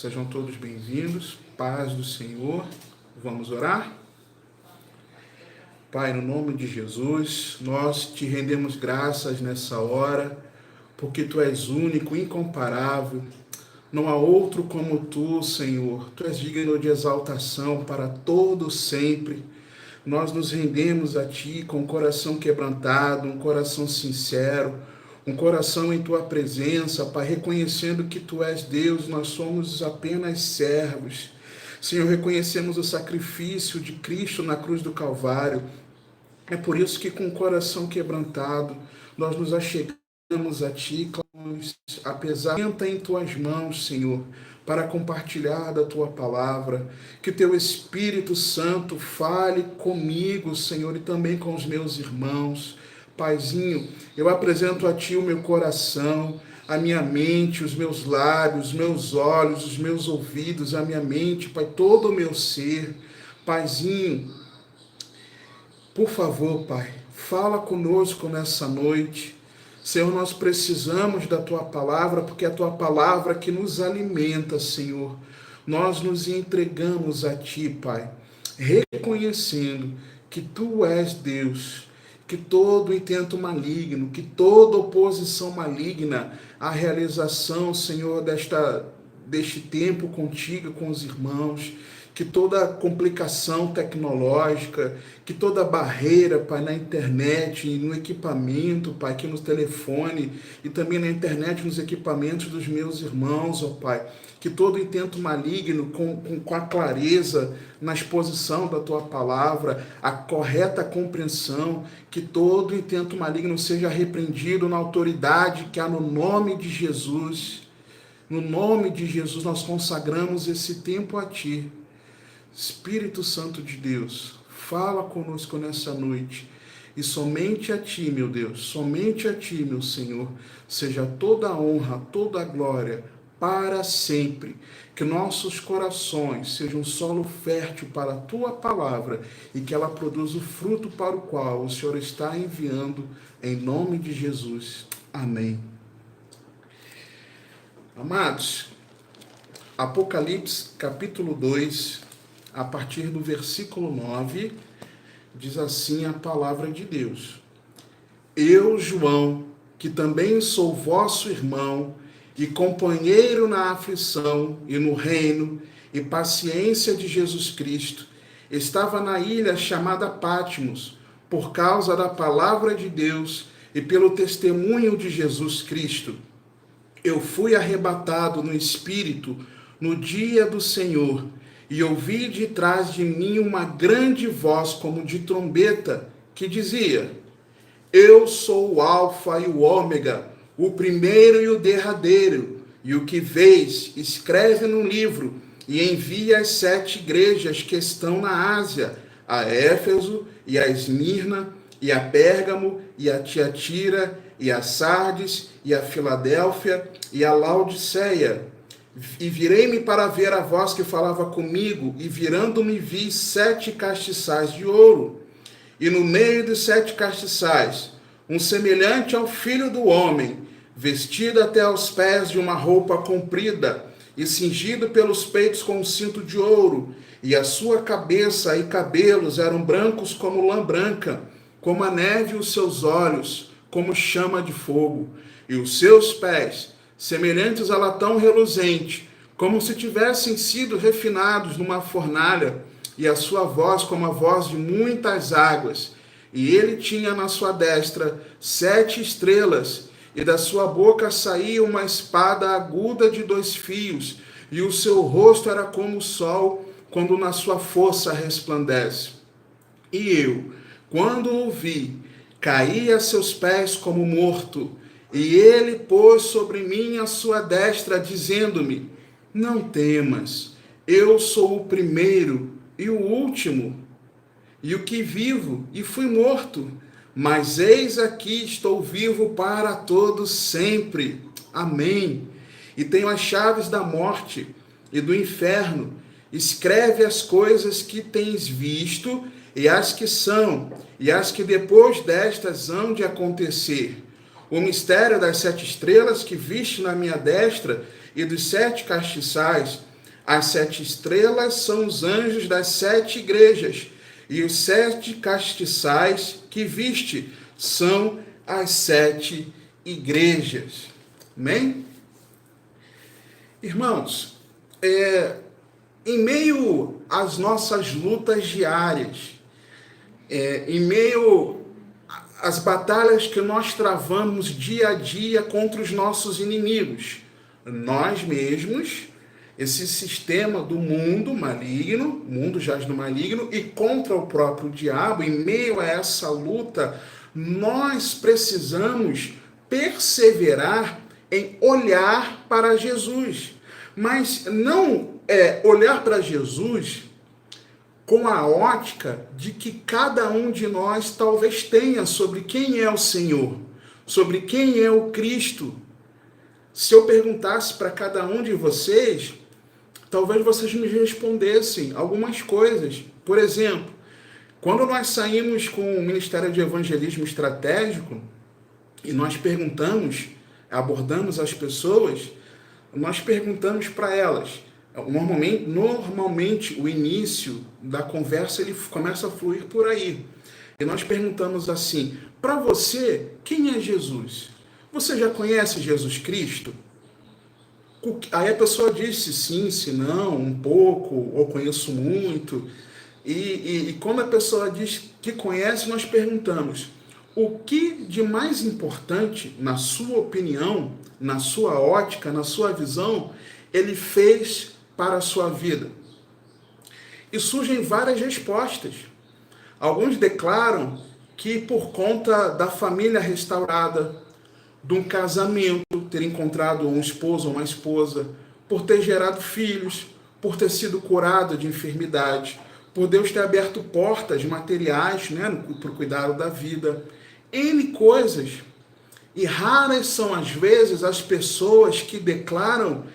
Sejam todos bem-vindos, paz do Senhor. Vamos orar? Pai, no nome de Jesus, nós te rendemos graças nessa hora, porque Tu és único, incomparável. Não há outro como Tu, Senhor. Tu és digno de exaltação para todo sempre. Nós nos rendemos a Ti com um coração quebrantado, um coração sincero, um coração em Tua presença, Pai, reconhecendo que Tu és Deus, nós somos apenas servos. Senhor, reconhecemos o sacrifício de Cristo na cruz do Calvário. É por isso que com o coração quebrantado, nós nos achegamos a Ti, clamamos, apesar de em Tuas mãos, Senhor, para compartilhar da Tua palavra, que Teu Espírito Santo fale comigo, Senhor, e também com os meus irmãos. Paizinho, eu apresento a Ti o meu coração, a minha mente, os meus lábios, os meus olhos, os meus ouvidos, a minha mente, Pai, todo o meu ser. Paizinho, por favor, Pai, fala conosco nessa noite. Senhor, nós precisamos da Tua palavra, porque é a Tua palavra que nos alimenta, Senhor. Nós nos entregamos a Ti, Pai, reconhecendo que Tu és Deus, que todo intento maligno, que toda oposição maligna à realização, Senhor, deste tempo contigo, com os irmãos, que toda complicação tecnológica, que toda barreira, Pai, na internet, no equipamento, Pai, aqui no telefone e também na internet, nos equipamentos dos meus irmãos, ó Pai, que todo intento maligno, com a clareza na exposição da Tua palavra, a correta compreensão, que todo intento maligno seja repreendido na autoridade que há no nome de Jesus. No nome de Jesus, nós consagramos esse tempo a Ti. Espírito Santo de Deus, fala conosco nessa noite. E somente a Ti, meu Deus, somente a Ti, meu Senhor, seja toda a honra, toda a glória, para sempre. Que nossos corações sejam um solo fértil para a Tua palavra e que ela produza o fruto para o qual o Senhor está enviando, em nome de Jesus. Amém. Amados, Apocalipse capítulo 2, a partir do versículo 9, diz assim a palavra de Deus. Eu, João, que também sou vosso irmão e companheiro na aflição e no reino e paciência de Jesus Cristo, estava na ilha chamada Patmos, por causa da palavra de Deus e pelo testemunho de Jesus Cristo. Eu fui arrebatado no Espírito no dia do Senhor, e ouvi de trás de mim uma grande voz como de trombeta, que dizia: Eu sou o Alfa e o Ômega, o primeiro e o derradeiro, e o que vês, escreve num livro, e envia às 7 igrejas que estão na Ásia, a Éfeso, e a Esmirna, e a Pérgamo, e a Tiatira, e a Sardes, e a Filadélfia, e a Laodiceia. E virei-me para ver a voz que falava comigo, e virando-me vi 7 castiçais de ouro. E no meio dos 7 castiçais, um semelhante ao Filho do Homem, vestido até aos pés de uma roupa comprida, e cingido pelos peitos com um cinto de ouro, e a sua cabeça e cabelos eram brancos como lã branca, como a neve os seus olhos, como chama de fogo, e os seus pés semelhantes a latão reluzente, como se tivessem sido refinados numa fornalha, e a sua voz como a voz de muitas águas. E ele tinha na sua destra 7 estrelas, e da sua boca saía uma espada aguda de 2 fios, e o seu rosto era como o sol, quando na sua força resplandece. E eu, quando o vi, caí a seus pés como morto. E ele pôs sobre mim a sua destra, dizendo-me: Não temas, eu sou o primeiro e o último, e o que vivo e fui morto, mas eis aqui estou vivo para todos sempre. Amém. E tenho as chaves da morte e do inferno. Escreve as coisas que tens visto, e as que são, e as que depois destas hão de acontecer. O mistério das 7 estrelas que viste na minha destra e dos 7 castiçais, As 7 estrelas são os anjos das 7 igrejas, e os 7 castiçais que viste são as 7 igrejas. Amém? Irmãos, em meio às nossas lutas diárias, em meio às batalhas que nós travamos dia a dia contra os nossos inimigos, nós mesmos, esse sistema do mundo maligno, o mundo jaz no maligno, e contra o próprio diabo, em meio a essa luta, nós precisamos perseverar em olhar para Jesus. Mas não olhar para Jesus com a ótica de que cada um de nós talvez tenha sobre quem é o Senhor, sobre quem é o Cristo. Se eu perguntasse para cada um de vocês, talvez vocês me respondessem algumas coisas. Por exemplo, quando nós saímos com o Ministério de Evangelismo Estratégico e nós abordamos as pessoas, nós perguntamos para elas. Normalmente o início da conversa ele começa a fluir por aí. E nós perguntamos assim: para você, quem é Jesus? Você já conhece Jesus Cristo? Aí a pessoa disse sim, se não, um pouco, ou conheço muito. E quando a pessoa diz que conhece, nós perguntamos: o que de mais importante, na sua opinião, na sua ótica, na sua visão, ele fez para a sua vida? E surgem várias respostas. Alguns declaram que por conta da família restaurada, de um casamento, ter encontrado um esposo ou uma esposa, por ter gerado filhos, por ter sido curado de enfermidade, por Deus ter aberto portas materiais, para o cuidado da vida, N coisas. E raras são às vezes as pessoas que declaram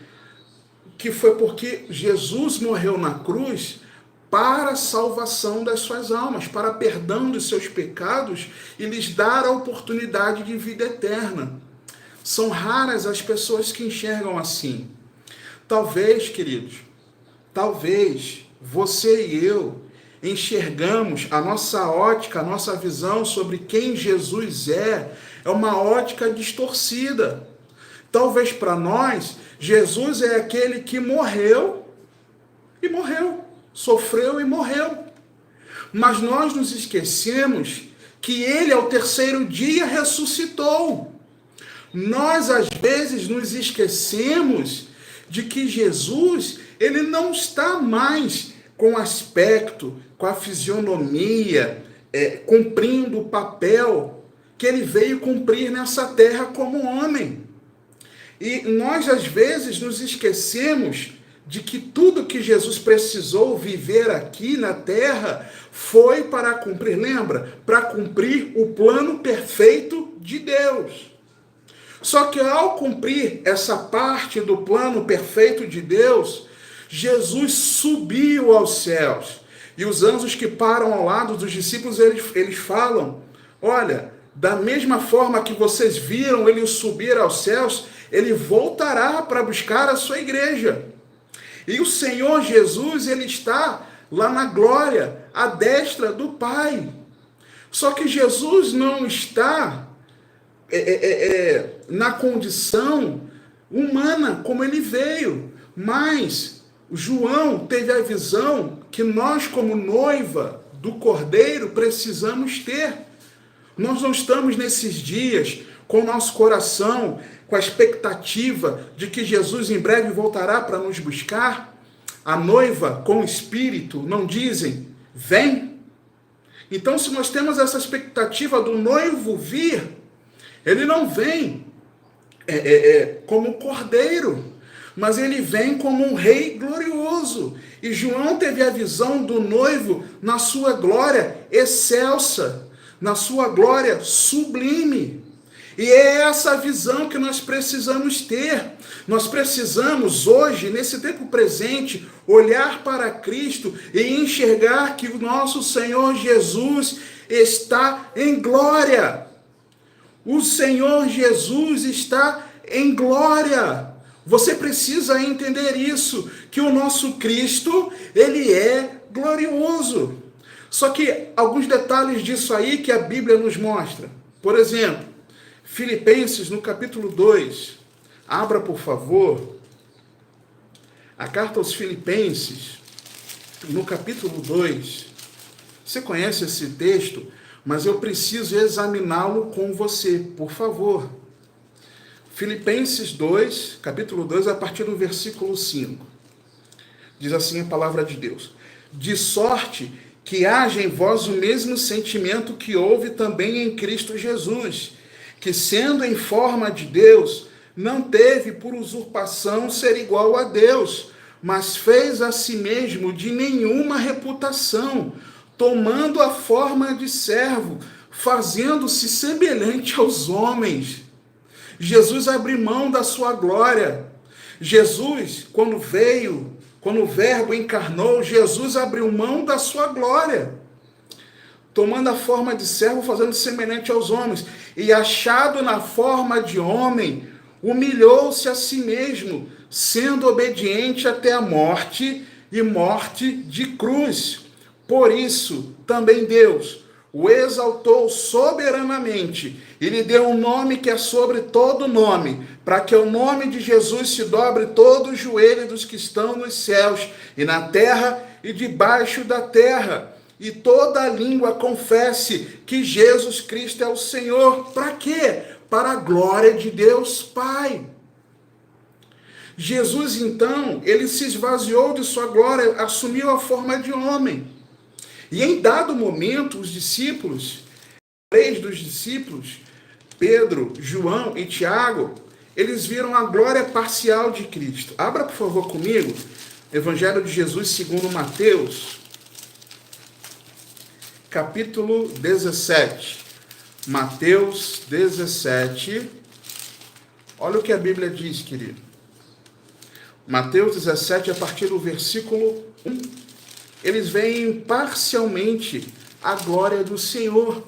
que foi porque Jesus morreu na cruz para a salvação das suas almas, para perdão dos seus pecados e lhes dar a oportunidade de vida eterna. São raras as pessoas que enxergam assim. Talvez, queridos, talvez você e eu enxergamos a nossa ótica, a nossa visão sobre quem Jesus é uma ótica distorcida. Talvez para nós, Jesus é aquele que morreu, sofreu e morreu. Mas nós nos esquecemos que ele ao terceiro dia ressuscitou. Nós às vezes nos esquecemos de que Jesus, ele não está mais com aspecto, com a fisionomia, cumprindo o papel que ele veio cumprir nessa terra como homem. E nós, às vezes, nos esquecemos de que tudo que Jesus precisou viver aqui na terra foi para cumprir, lembra? Para cumprir o plano perfeito de Deus. Só que ao cumprir essa parte do plano perfeito de Deus, Jesus subiu aos céus. E os anjos que param ao lado dos discípulos, eles falam: olha, da mesma forma que vocês viram ele subir aos céus, ele voltará para buscar a sua igreja. E o Senhor Jesus, ele está lá na glória, à destra do Pai. Só que Jesus não está na condição humana como ele veio. Mas João teve a visão que nós, como noiva do Cordeiro, precisamos ter. Nós não estamos nesses dias com o nosso coração, com a expectativa de que Jesus em breve voltará para nos buscar. A noiva com o Espírito não dizem: vem. Então, se nós temos essa expectativa do noivo vir, ele não vem como cordeiro, mas ele vem como um rei glorioso. E João teve a visão do noivo na sua glória excelsa, na sua glória sublime. E é essa visão que nós precisamos ter. Nós precisamos hoje, nesse tempo presente, olhar para Cristo e enxergar que o nosso Senhor Jesus está em glória. O Senhor Jesus está em glória. Você precisa entender isso, que o nosso Cristo, ele é glorioso. Só que alguns detalhes disso aí que a Bíblia nos mostra. Por exemplo, Filipenses no capítulo 2. Abra, por favor, a carta aos Filipenses, no capítulo 2. Você conhece esse texto, mas eu preciso examiná-lo com você, por favor. Filipenses 2, capítulo 2, a partir do versículo 5. Diz assim a palavra de Deus: de sorte que haja em vós o mesmo sentimento que houve também em Cristo Jesus, que sendo em forma de Deus, não teve por usurpação ser igual a Deus, mas fez a si mesmo de nenhuma reputação, tomando a forma de servo, fazendo-se semelhante aos homens. Jesus abriu mão da sua glória. Jesus, quando o Verbo encarnou, Jesus abriu mão da sua glória, tomando a forma de servo, fazendo-se semelhante aos homens. E achado na forma de homem, humilhou-se a si mesmo, sendo obediente até a morte, e morte de cruz. Por isso, também Deus o exaltou soberanamente e lhe deu um nome que é sobre todo nome, para que o nome de Jesus se dobre todo o joelho dos que estão nos céus e na terra e debaixo da terra, e toda a língua confesse que Jesus Cristo é o Senhor. Para quê? Para a glória de Deus Pai. Jesus, então, ele se esvaziou de sua glória, assumiu a forma de homem. E em dado momento, os discípulos, três dos discípulos, Pedro, João e Tiago, eles viram a glória parcial de Cristo. Abra, por favor, comigo, Evangelho de Jesus segundo Mateus, capítulo 17. Mateus 17. Olha o que a Bíblia diz, querido. Mateus 17, a partir do versículo 1. Eles veem parcialmente a glória do Senhor.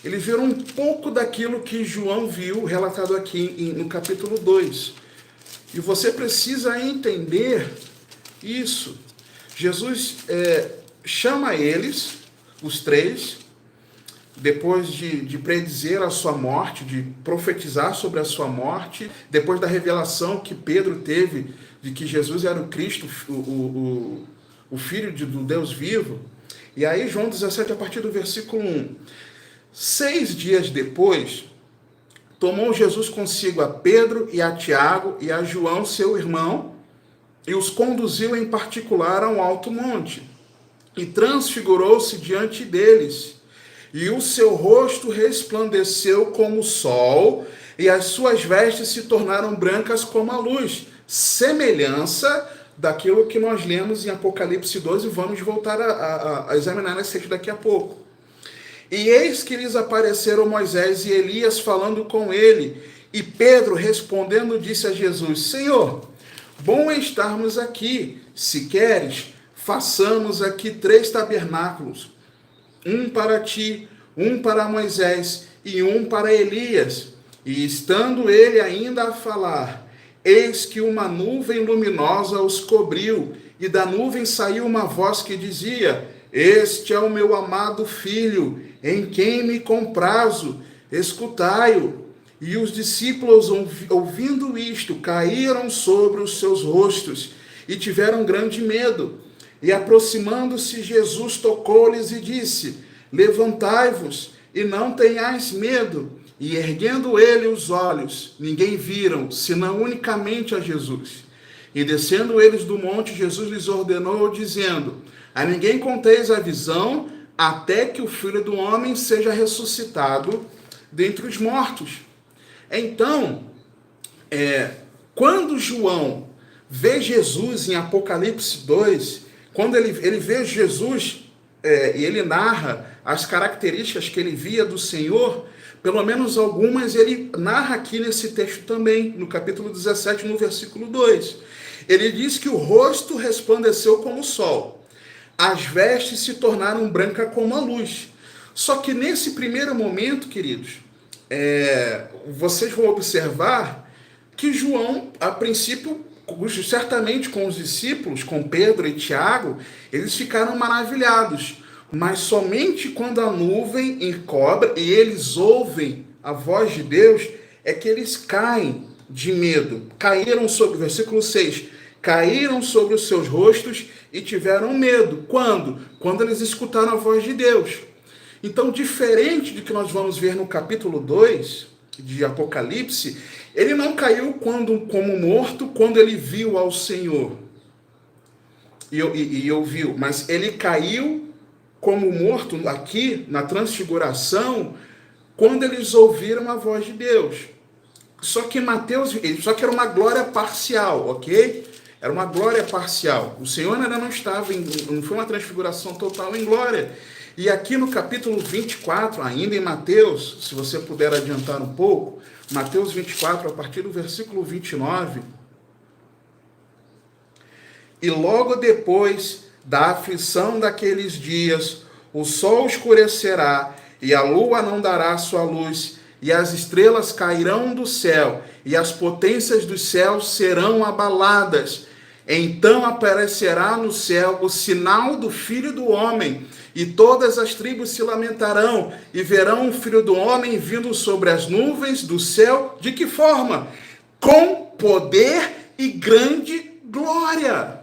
Eles viram um pouco daquilo que João viu, relatado aqui no capítulo 2. E você precisa entender isso. Jesus chama eles, os três, depois de predizer a sua morte, de profetizar sobre a sua morte, depois da revelação que Pedro teve de que Jesus era o Cristo, o Filho do Deus vivo. E aí João 17, a partir do versículo 1. 6 dias depois, tomou Jesus consigo a Pedro e a Tiago e a João, seu irmão, e os conduziu em particular a um alto monte, e transfigurou-se diante deles. E o seu rosto resplandeceu como o sol, e as suas vestes se tornaram brancas como a luz, semelhança daquilo que nós lemos em Apocalipse 12, e vamos voltar a examinar nesse texto daqui a pouco. E eis que lhes apareceram Moisés e Elias falando com ele, e Pedro respondendo disse a Jesus: Senhor, bom é estarmos aqui, se queres, façamos aqui 3 tabernáculos, um para ti, um para Moisés e um para Elias. E estando ele ainda a falar, eis que uma nuvem luminosa os cobriu, e da nuvem saiu uma voz que dizia: Este é o meu amado filho, em quem me comprazo, escutai-o. E os discípulos, ouvindo isto, caíram sobre os seus rostos e tiveram grande medo. E aproximando-se, Jesus tocou-lhes e disse: Levantai-vos e não tenhais medo. E erguendo ele os olhos, ninguém viram, senão unicamente a Jesus. E descendo eles do monte, Jesus lhes ordenou, dizendo: A ninguém conteis a visão, até que o Filho do Homem seja ressuscitado dentre os mortos. Então, quando João vê Jesus em Apocalipse 2, quando ele vê Jesus, e ele narra as características que ele via do Senhor, pelo menos algumas ele narra aqui nesse texto também, no capítulo 17, no versículo 2. Ele diz que o rosto resplandeceu como o sol, as vestes se tornaram brancas como a luz. Só que nesse primeiro momento, queridos, vocês vão observar que João, a princípio, certamente com os discípulos, com Pedro e Tiago, eles ficaram maravilhados. Mas somente quando a nuvem encobre e eles ouvem a voz de Deus, é que eles caem de medo. Caíram sobre, versículo 6, caíram sobre os seus rostos e tiveram medo. Quando? Quando eles escutaram a voz de Deus. Então, diferente do que nós vamos ver no capítulo 2 de Apocalipse, ele não caiu como morto quando ele viu ao Senhor e ouviu, mas ele caiu como morto aqui na transfiguração quando eles ouviram a voz de Deus. Só que era uma glória parcial, ok? Era uma glória parcial. O Senhor ainda não estava, não foi uma transfiguração total em glória. E aqui no capítulo 24, ainda em Mateus, se você puder adiantar um pouco, Mateus 24, a partir do versículo 29, e logo depois da aflição daqueles dias, o sol escurecerá, e a lua não dará sua luz, e as estrelas cairão do céu, e as potências dos céus serão abaladas. Então aparecerá no céu o sinal do Filho do Homem, e todas as tribos se lamentarão, e verão o Filho do Homem vindo sobre as nuvens do céu. De que forma? Com poder e grande glória.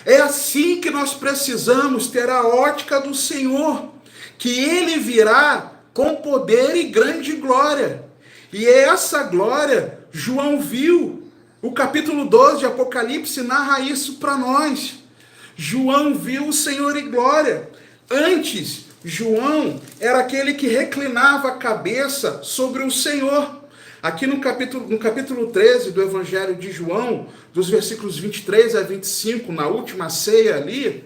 É assim que nós precisamos ter a ótica do Senhor, que Ele virá com poder e grande glória. E essa glória João viu. O capítulo 12 de Apocalipse narra isso para nós. João viu o Senhor em glória. Antes, João era aquele que reclinava a cabeça sobre o Senhor. Aqui no capítulo 13 do Evangelho de João, dos versículos 23 a 25, na última ceia ali,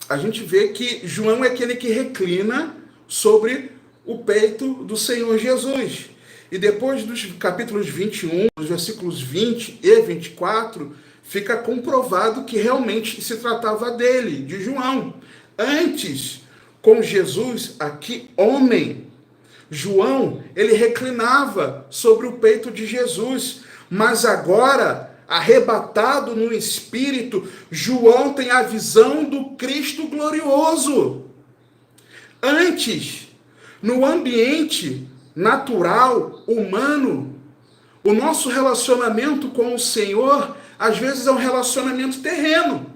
a gente vê que João é aquele que reclina sobre o peito do Senhor Jesus. E depois dos capítulos 21, dos versículos 20 e 24, fica comprovado que realmente se tratava dele, de João. Antes, com Jesus, aqui, homem, João, ele reclinava sobre o peito de Jesus, mas agora, arrebatado no Espírito, João tem a visão do Cristo glorioso. Antes, no ambiente natural, humano, o nosso relacionamento com o Senhor, às vezes é um relacionamento terreno,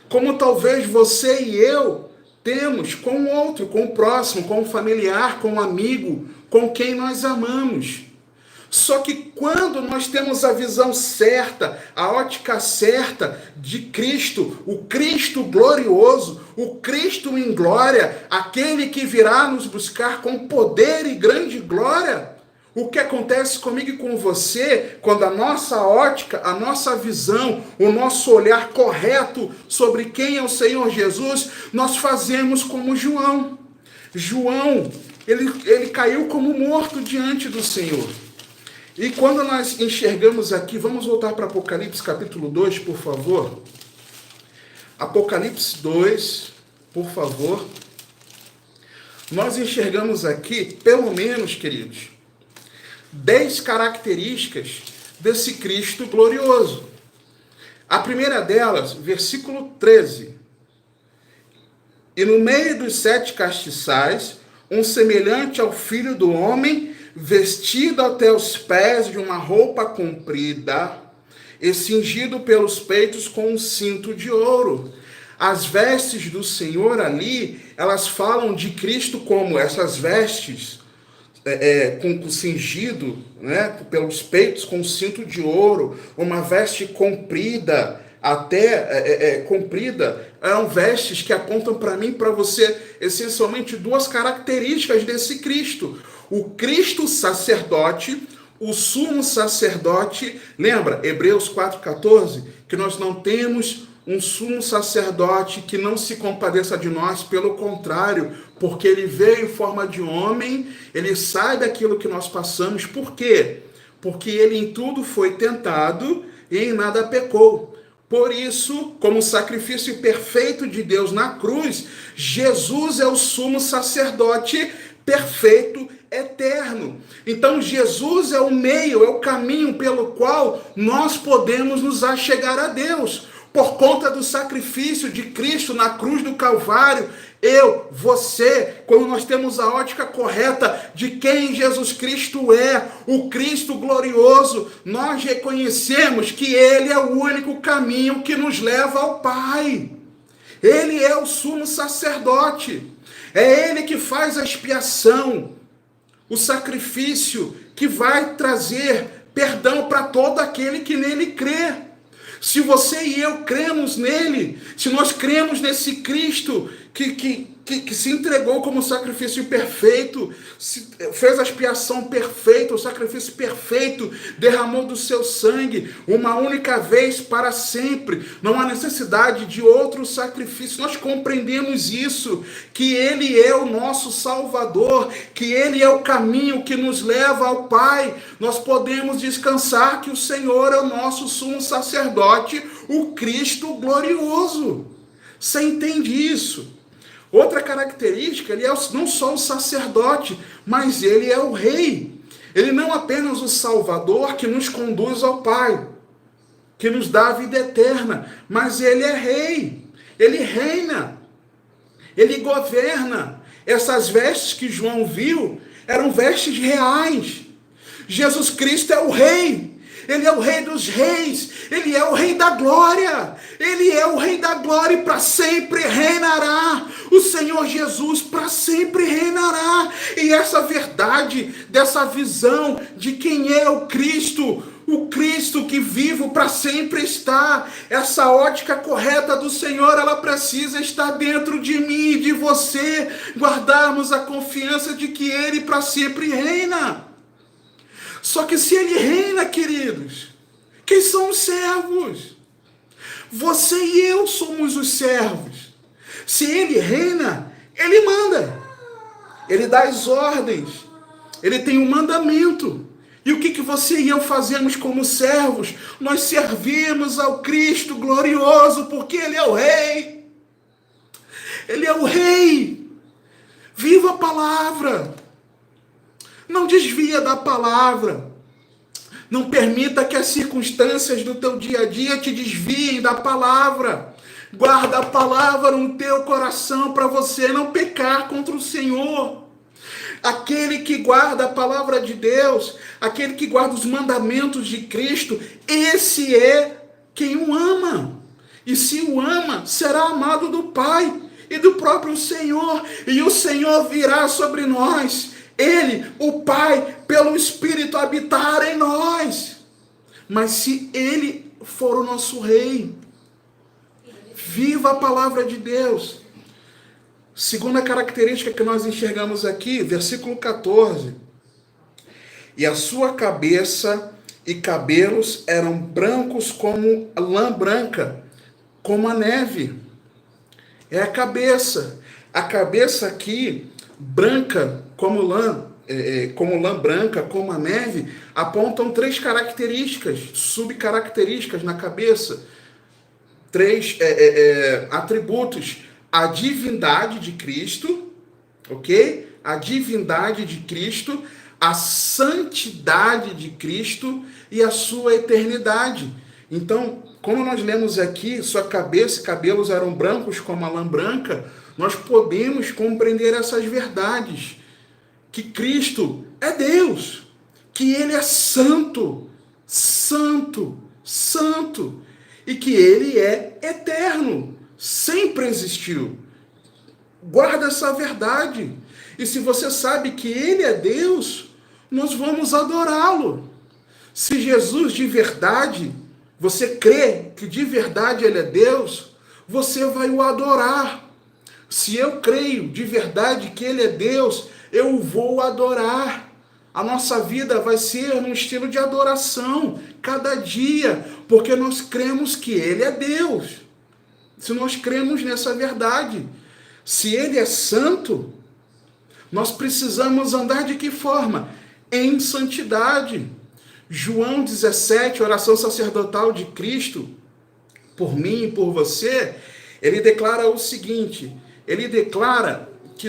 como talvez você e eu temos com o outro, com o próximo, com o familiar, com o amigo, com quem nós amamos. Só que quando nós temos a visão certa, a ótica certa de Cristo, o Cristo glorioso, o Cristo em glória, aquele que virá nos buscar com poder e grande glória, o que acontece comigo e com você, quando a nossa ótica, a nossa visão, o nosso olhar correto sobre quem é o Senhor Jesus, nós fazemos como João. João, ele caiu como morto diante do Senhor. E quando nós enxergamos aqui, vamos voltar para Apocalipse capítulo 2, por favor. Apocalipse 2, por favor. Nós enxergamos aqui, pelo menos, queridos, 10 características desse Cristo glorioso. A primeira delas, versículo 13. E no meio dos 7 castiçais, um semelhante ao Filho do Homem, vestido até os pés de uma roupa comprida e cingido pelos peitos com um cinto de ouro. As vestes do Senhor ali, elas falam de Cristo como essas vestes com cingido, né, pelos peitos com cinto de ouro, uma veste comprida, comprida, eram vestes que apontam para mim e para você, essencialmente, 2 características desse Cristo. O Cristo sacerdote, o sumo sacerdote, lembra, Hebreus 4,14, que nós não temos um sumo sacerdote que não se compadeça de nós, pelo contrário, porque ele veio em forma de homem, ele sabe aquilo que nós passamos. Por quê? Porque ele em tudo foi tentado e em nada pecou. Por isso, como sacrifício perfeito de Deus na cruz, Jesus é o sumo sacerdote perfeito eterno. Então Jesus é o meio, é o caminho pelo qual nós podemos nos achegar a Deus. Por conta do sacrifício de Cristo na cruz do Calvário, eu, você, quando nós temos a ótica correta de quem Jesus Cristo é, o Cristo glorioso, nós reconhecemos que Ele é o único caminho que nos leva ao Pai. Ele é o sumo sacerdote. É Ele que faz a expiação, o sacrifício que vai trazer perdão para todo aquele que nele crê. Se você e eu cremos nele, se nós cremos nesse Cristo que se entregou como sacrifício perfeito, fez a expiação perfeita, o sacrifício perfeito, derramou do seu sangue uma única vez para sempre, não há necessidade de outro sacrifício. Nós compreendemos isso, que ele é o nosso Salvador, que ele é o caminho que nos leva ao Pai. Nós podemos descansar que o Senhor é o nosso sumo sacerdote, o Cristo glorioso. Você entende isso? Outra característica, ele é não só o sacerdote, mas ele é o rei. Ele não é apenas o Salvador que nos conduz ao Pai, que nos dá a vida eterna, mas ele é rei, ele reina, ele governa. Essas vestes que João viu eram vestes reais. Jesus Cristo é o rei. Ele é o rei dos reis, ele é o rei da glória, ele é o rei da glória e para sempre reinará. O Senhor Jesus para sempre reinará. E essa verdade, dessa visão de quem é o Cristo que vivo para sempre está, essa ótica correta do Senhor, ela precisa estar dentro de mim e de você, guardarmos a confiança de que ele para sempre reina. Só que se ele reina, queridos, quem são os servos? Você e eu somos os servos. Se ele reina, ele manda. Ele dá as ordens. Ele tem um mandamento. E o que você e eu fazemos como servos? Nós servimos ao Cristo glorioso, porque ele é o rei. Ele é o rei. Viva a palavra. Não desvia da palavra. Não permita que as circunstâncias do teu dia a dia te desviem da palavra. Guarda a palavra no teu coração para você não pecar contra o Senhor. Aquele que guarda a palavra de Deus, aquele que guarda os mandamentos de Cristo, esse é quem o ama. E se o ama, será amado do Pai e do próprio Senhor. E o Senhor virá sobre nós. Ele, o Pai, pelo Espírito habitar em nós. Mas se ele for o nosso rei, viva a palavra de Deus. Segunda característica que nós enxergamos aqui, versículo 14. E a sua cabeça e cabelos eram brancos como lã branca, como a neve. É a cabeça. A cabeça aqui, branca como lã branca, como a neve, apontam três características, subcaracterísticas na cabeça. Três atributos. A divindade de Cristo, ok? A divindade de Cristo, a santidade de Cristo e a sua eternidade. Então, como nós lemos aqui, sua cabeça e cabelos eram brancos como a lã branca, nós podemos compreender essas verdades. Que Cristo é Deus, que Ele é santo, santo, santo, e que Ele é eterno, sempre existiu. Guarda essa verdade. E se você sabe que Ele é Deus, nós vamos adorá-lo. Se Jesus de verdade, você crê que de verdade Ele é Deus, você vai o adorar. Se eu creio de verdade que Ele é Deus, eu vou adorar. A nossa vida vai ser num estilo de adoração, cada dia, porque nós cremos que Ele é Deus. Se nós cremos nessa verdade, se Ele é santo, nós precisamos andar de que forma? Em santidade. João 17, oração sacerdotal de Cristo, por mim e por você, ele declara o seguinte, ele declara que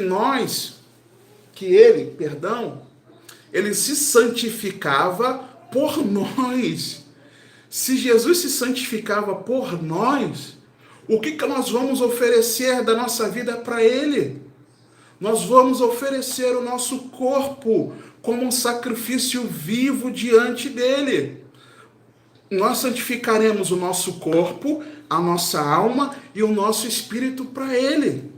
ele ele se santificava por nós. Se Jesus se santificava por nós, o que nós vamos oferecer da nossa vida para ele? Nós vamos oferecer o nosso corpo como um sacrifício vivo diante dele. Nós santificaremos o nosso corpo, a nossa alma e o nosso espírito para ele.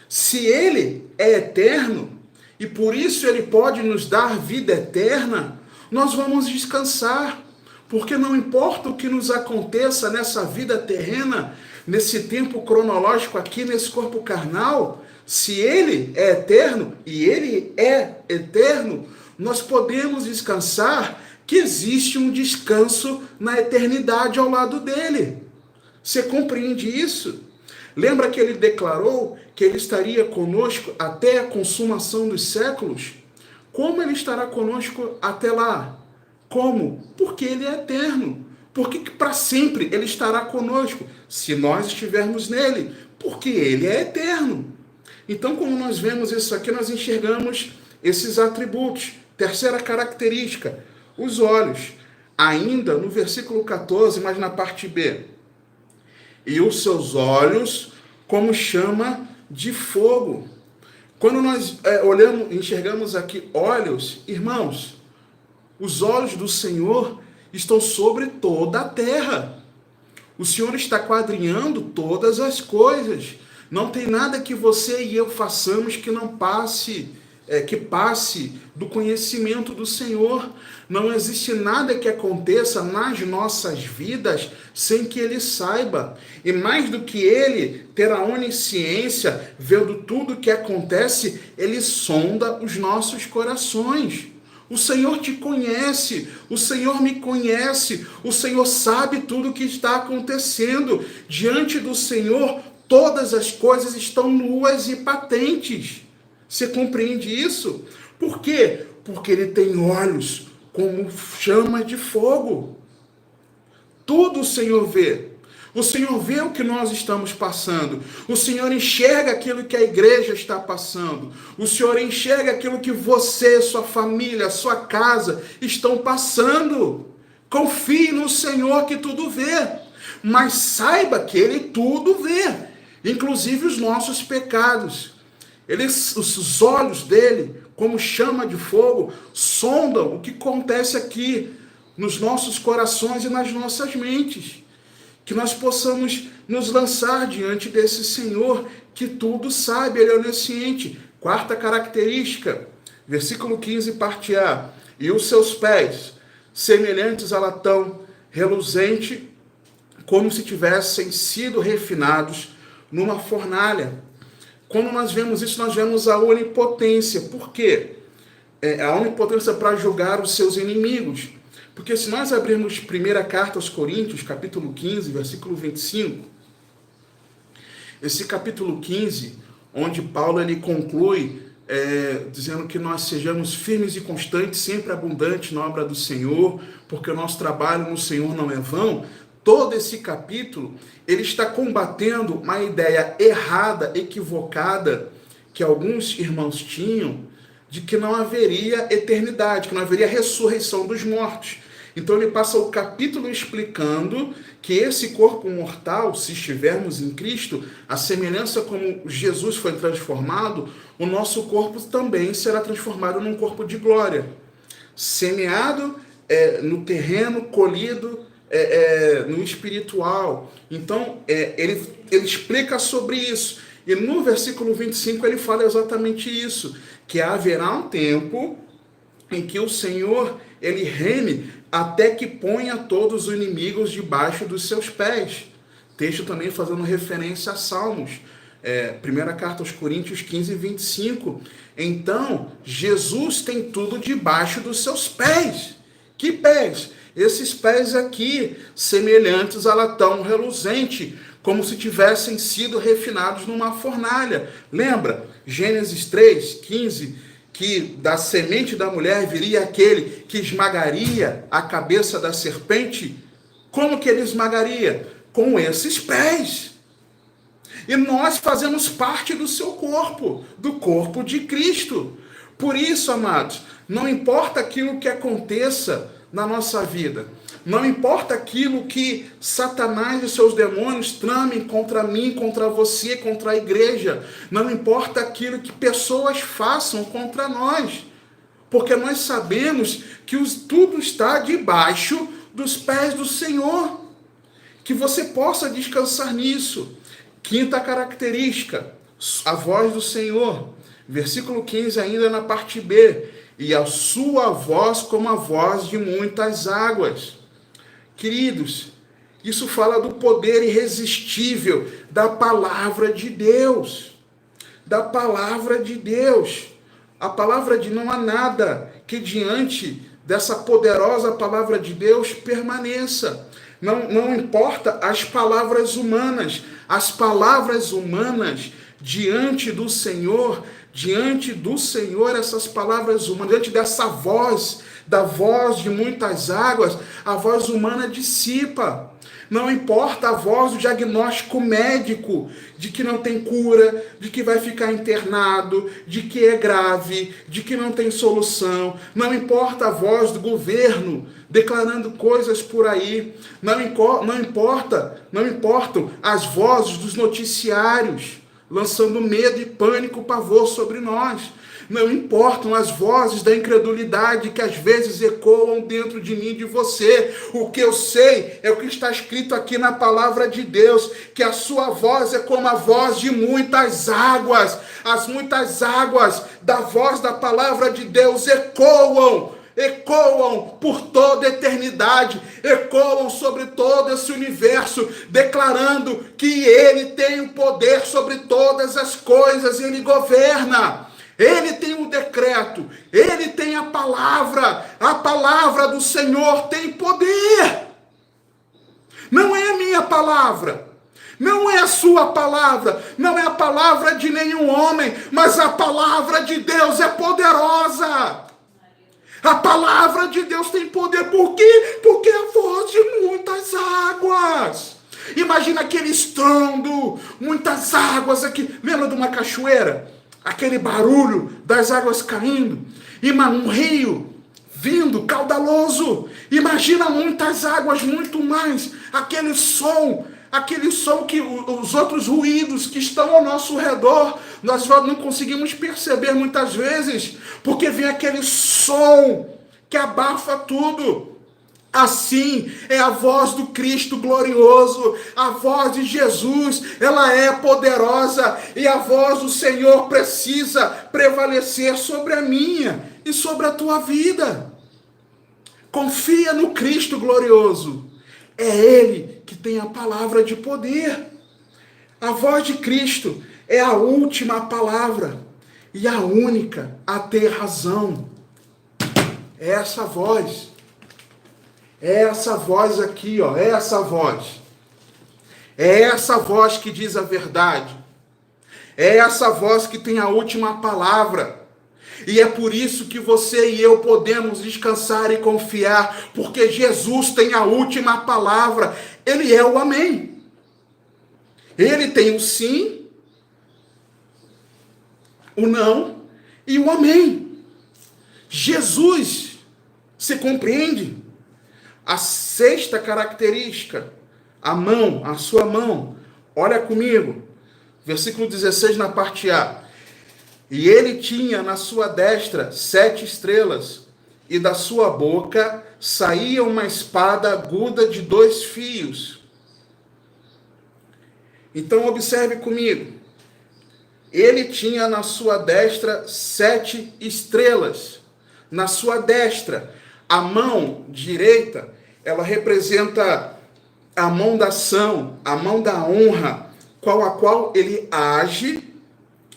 Se ele é eterno e por isso ele pode nos dar vida eterna, nós vamos descansar, porque não importa o que nos aconteça nessa vida terrena, nesse tempo cronológico aqui, nesse corpo carnal, se ele é eterno e ele é eterno, nós podemos descansar que existe um descanso na eternidade ao lado dele. Você compreende isso? Lembra que ele declarou que ele estaria conosco até a consumação dos séculos? Como ele estará conosco até lá? Como? Porque ele é eterno. Porque para sempre ele estará conosco, se nós estivermos nele. Porque ele é eterno. Então, quando nós vemos isso aqui, nós enxergamos esses atributos. Terceira característica, os olhos. Ainda no versículo 14, mas na parte B. E os seus olhos como chama de fogo. Quando nós enxergamos aqui olhos, irmãos, os olhos do Senhor estão sobre toda a terra. O Senhor está quadrinhando todas as coisas. Não tem nada que você e eu façamos que não passe, que passe do conhecimento do Senhor. Não existe nada que aconteça nas nossas vidas sem que Ele saiba. E mais do que Ele ter a onisciência, vendo tudo que acontece, Ele sonda os nossos corações. O Senhor te conhece, o Senhor me conhece, o Senhor sabe tudo o que está acontecendo. Diante do Senhor, todas as coisas estão nuas e patentes. Você compreende isso? Por quê? Porque Ele tem olhos como chama de fogo. Tudo o Senhor vê. O Senhor vê o que nós estamos passando. O Senhor enxerga aquilo que a igreja está passando. O Senhor enxerga aquilo que você, sua família, sua casa estão passando. Confie no Senhor que tudo vê. Mas saiba que Ele tudo vê. Inclusive os nossos pecados. Os olhos dele, como chama de fogo, sondam o que acontece aqui nos nossos corações e nas nossas mentes. Que nós possamos nos lançar diante desse Senhor que tudo sabe, Ele é onisciente. Quarta característica, versículo 15, parte A. E os seus pés, semelhantes a latão reluzente, como se tivessem sido refinados numa fornalha. Quando nós vemos isso, nós vemos a onipotência. Por quê? A onipotência para julgar os seus inimigos. Porque se nós abrirmos primeira carta aos Coríntios, capítulo 15, versículo 25, esse capítulo 15, onde Paulo ele conclui dizendo que nós sejamos firmes e constantes, sempre abundantes na obra do Senhor, porque o nosso trabalho no Senhor não é vão. Todo esse capítulo, ele está combatendo uma ideia errada, equivocada, que alguns irmãos tinham, de que não haveria eternidade, que não haveria ressurreição dos mortos. Então ele passa o capítulo explicando que esse corpo mortal, se estivermos em Cristo, a semelhança como Jesus foi transformado, o nosso corpo também será transformado num corpo de glória. Semeado no terreno, colhido no espiritual. Então ele explica sobre isso. E no versículo 25 ele fala exatamente isso, que haverá um tempo em que o Senhor ele reine até que ponha todos os inimigos debaixo dos seus pés. Texto também fazendo referência a Salmos. Primeira carta aos Coríntios 15, 25. Então, Jesus tem tudo debaixo dos seus pés. Que pés? Esses pés aqui, semelhantes a latão reluzente, como se tivessem sido refinados numa fornalha. Lembra? Gênesis 3, 15, que da semente da mulher viria aquele que esmagaria a cabeça da serpente. Como que ele esmagaria? Com esses pés. E nós fazemos parte do seu corpo, do corpo de Cristo. Por isso, amados, não importa aquilo que aconteça na nossa vida, não importa aquilo que Satanás e seus demônios tramem contra mim, contra você, contra a igreja, não importa aquilo que pessoas façam contra nós, porque nós sabemos que tudo está debaixo dos pés do Senhor, que você possa descansar nisso. Quinta característica, a voz do Senhor. Versículo 15, ainda na parte B. E a sua voz como a voz de muitas águas. Queridos, isso fala do poder irresistível da palavra de Deus. Da palavra de Deus. A palavra de não há nada que diante dessa poderosa palavra de Deus permaneça. Não importa as palavras humanas. As palavras humanas diante do Senhor, essas palavras humanas, diante dessa voz, da voz de muitas águas, a voz humana dissipa. Não importa a voz do diagnóstico médico, de que não tem cura, de que vai ficar internado, de que é grave, de que não tem solução. Não importa a voz do governo declarando coisas por aí. Não importam as vozes dos noticiários lançando medo e pânico, pavor sobre nós. Não importam as vozes da incredulidade que às vezes ecoam dentro de mim e de você. O que eu sei é o que está escrito aqui na palavra de Deus, que a sua voz é como a voz de muitas águas. As muitas águas da voz da palavra de Deus ecoam por toda a eternidade, ecoam sobre todo esse universo, declarando que Ele tem o poder sobre todas as coisas, Ele governa. Ele tem o decreto, Ele tem a palavra do Senhor tem poder. Não é a minha palavra, não é a sua palavra, não é a palavra de nenhum homem, mas a palavra de Deus é poderosa. A palavra de Deus tem poder, por quê? Porque é a voz de muitas águas. Imagina aquele estrondo, muitas águas aqui, lembra de uma cachoeira? Aquele barulho das águas caindo, e um rio vindo, caudaloso. Imagina muitas águas, muito mais. Aquele som que os outros ruídos que estão ao nosso redor, nós não conseguimos perceber muitas vezes, porque vem aquele som que abafa tudo. Assim é a voz do Cristo glorioso, a voz de Jesus, ela é poderosa, e a voz do Senhor precisa prevalecer sobre a minha e sobre a tua vida. Confia no Cristo glorioso, é Ele que tem a palavra de poder. A voz de Cristo é a última palavra e a única a ter razão. É essa voz. É essa voz aqui, ó, é essa voz. É essa voz que diz a verdade. É essa voz que tem a última palavra. E é por isso que você e eu podemos descansar e confiar, porque Jesus tem a última palavra. Ele é o amém. Ele tem o sim, o não e o amém. Jesus, você compreende? A sexta característica, a mão, a sua mão. Olha comigo, versículo 16 na parte A. E ele tinha na sua destra 7 estrelas, e da sua boca saía uma espada aguda de 2 fios. Então observe comigo. Ele tinha na sua destra 7 estrelas. Na sua destra, a mão direita, ela representa a mão da ação, a mão da honra, a qual ele age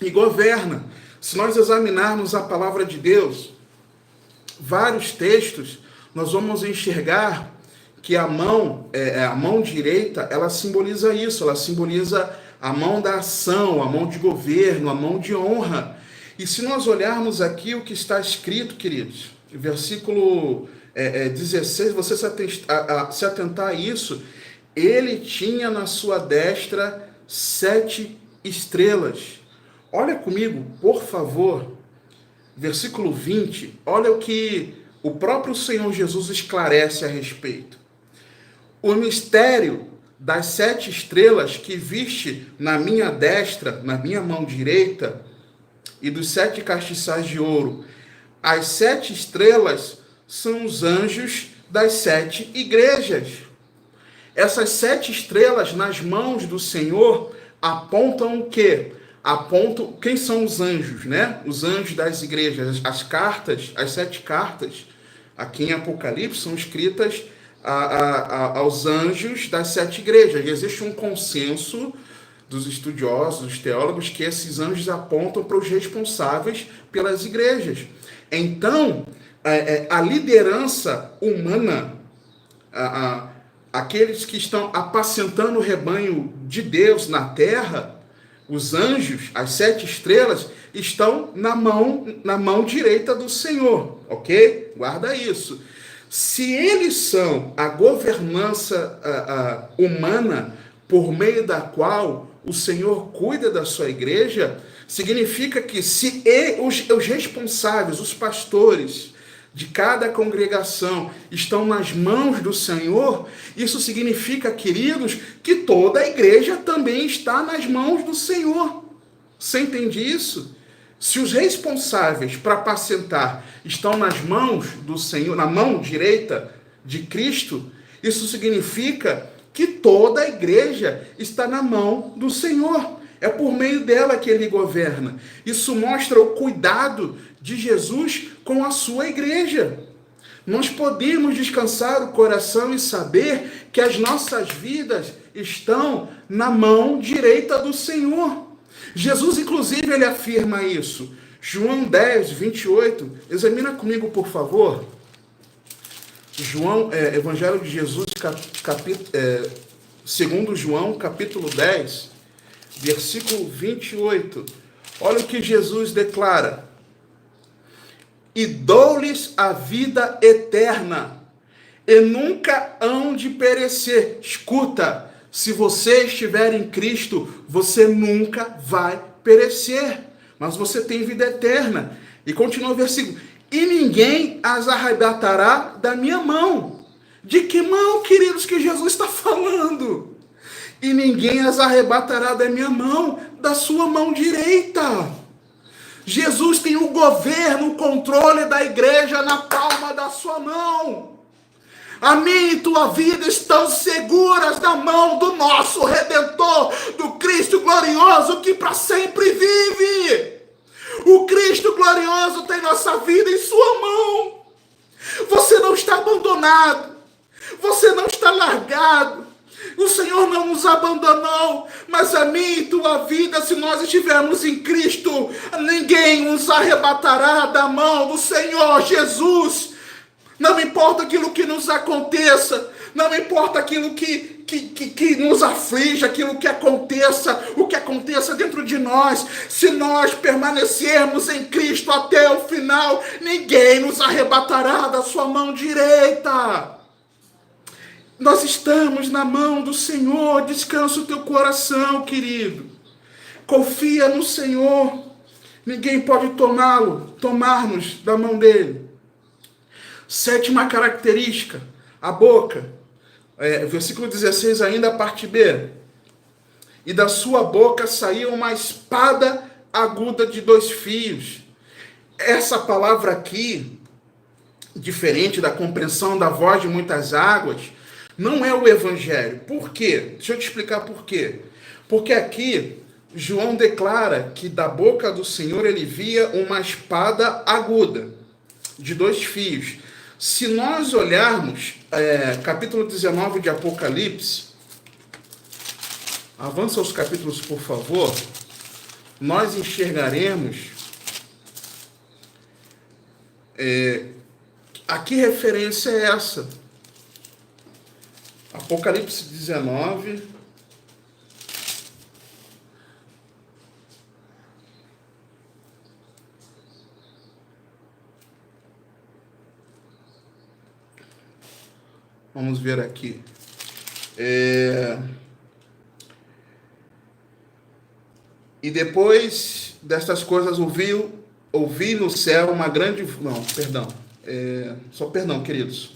e governa. Se nós examinarmos a palavra de Deus, vários textos, nós vamos enxergar que a mão direita, ela simboliza isso, ela simboliza a mão da ação, a mão de governo, a mão de honra. E se nós olharmos aqui o que está escrito, queridos, versículo 16, você se atentar a isso, ele tinha na sua destra 7 estrelas. Olha comigo, por favor, versículo 20, olha o que o próprio Senhor Jesus esclarece a respeito. O mistério das 7 estrelas que viste na minha destra, na minha mão direita, e dos 7 castiçais de ouro. As 7 estrelas são os anjos das 7 igrejas. Essas 7 estrelas nas mãos do Senhor apontam o quê? Apontam quem são os anjos, né? Os anjos das igrejas. As cartas, as 7 cartas, aqui em Apocalipse, são escritas aos anjos das 7 igrejas. E existe um consenso dos estudiosos, dos teólogos, que esses anjos apontam para os responsáveis pelas igrejas. Então, a liderança humana, aqueles que estão apacentando o rebanho de Deus na terra, os anjos, as 7 estrelas, estão na mão direita do Senhor, ok? Guarda isso. Se eles são a governança humana por meio da qual o Senhor cuida da sua igreja, significa que se os responsáveis, os pastores de cada congregação estão nas mãos do Senhor, isso significa, queridos, que toda a igreja também está nas mãos do Senhor. Você entende isso? Se os responsáveis para apacentar estão nas mãos do Senhor, na mão direita de Cristo, isso significa que toda a igreja está na mão do Senhor. É por meio dela que ele governa. Isso mostra o cuidado de Jesus com a sua igreja. Nós podemos descansar o coração e saber que as nossas vidas estão na mão direita do Senhor. Jesus, inclusive, ele afirma isso. João 10, 28. Examina comigo, por favor. Evangelho de Jesus, segundo João, capítulo 10, versículo 28. Olha o que Jesus declara. E dou-lhes a vida eterna, e nunca hão de perecer. Escuta, se você estiver em Cristo, você nunca vai perecer, mas você tem vida eterna. E continua o versículo. E ninguém as arrebatará da minha mão. De que mão, queridos, que Jesus está falando? E ninguém as arrebatará da minha mão, da sua mão direita. Jesus tem o governo, o controle da igreja na palma da sua mão. A minha e tua vida estão seguras na mão do nosso Redentor, do Cristo glorioso que para sempre vive. O Cristo glorioso tem nossa vida em sua mão. Você não está abandonado. Você não está largado. O Senhor não nos abandonou, mas a minha e tua vida, se nós estivermos em Cristo, ninguém nos arrebatará da mão do Senhor Jesus. Não importa aquilo que nos aconteça, não importa aquilo que nos aflige, aquilo que aconteça, o que aconteça dentro de nós, se nós permanecermos em Cristo até o final, ninguém nos arrebatará da sua mão direita. Nós estamos na mão do Senhor. Descansa o teu coração, querido. Confia no Senhor. Ninguém pode tomar-nos da mão dele. 7ª característica, a boca. Versículo 16 ainda, a parte B. E da sua boca saiu uma espada aguda de 2 fios. Essa palavra aqui, diferente da compreensão da voz de muitas águas, não é o evangelho. Por quê? Deixa eu te explicar por quê. Porque aqui, João declara que da boca do Senhor ele via uma espada aguda, de 2 fios. Se nós olharmos capítulo 19 de Apocalipse, avança os capítulos, por favor, nós enxergaremos a que referência é essa? Apocalipse 19. Vamos ver aqui. E depois destas coisas ouviu ouvi no céu uma grande... Não, perdão. Só perdão, queridos.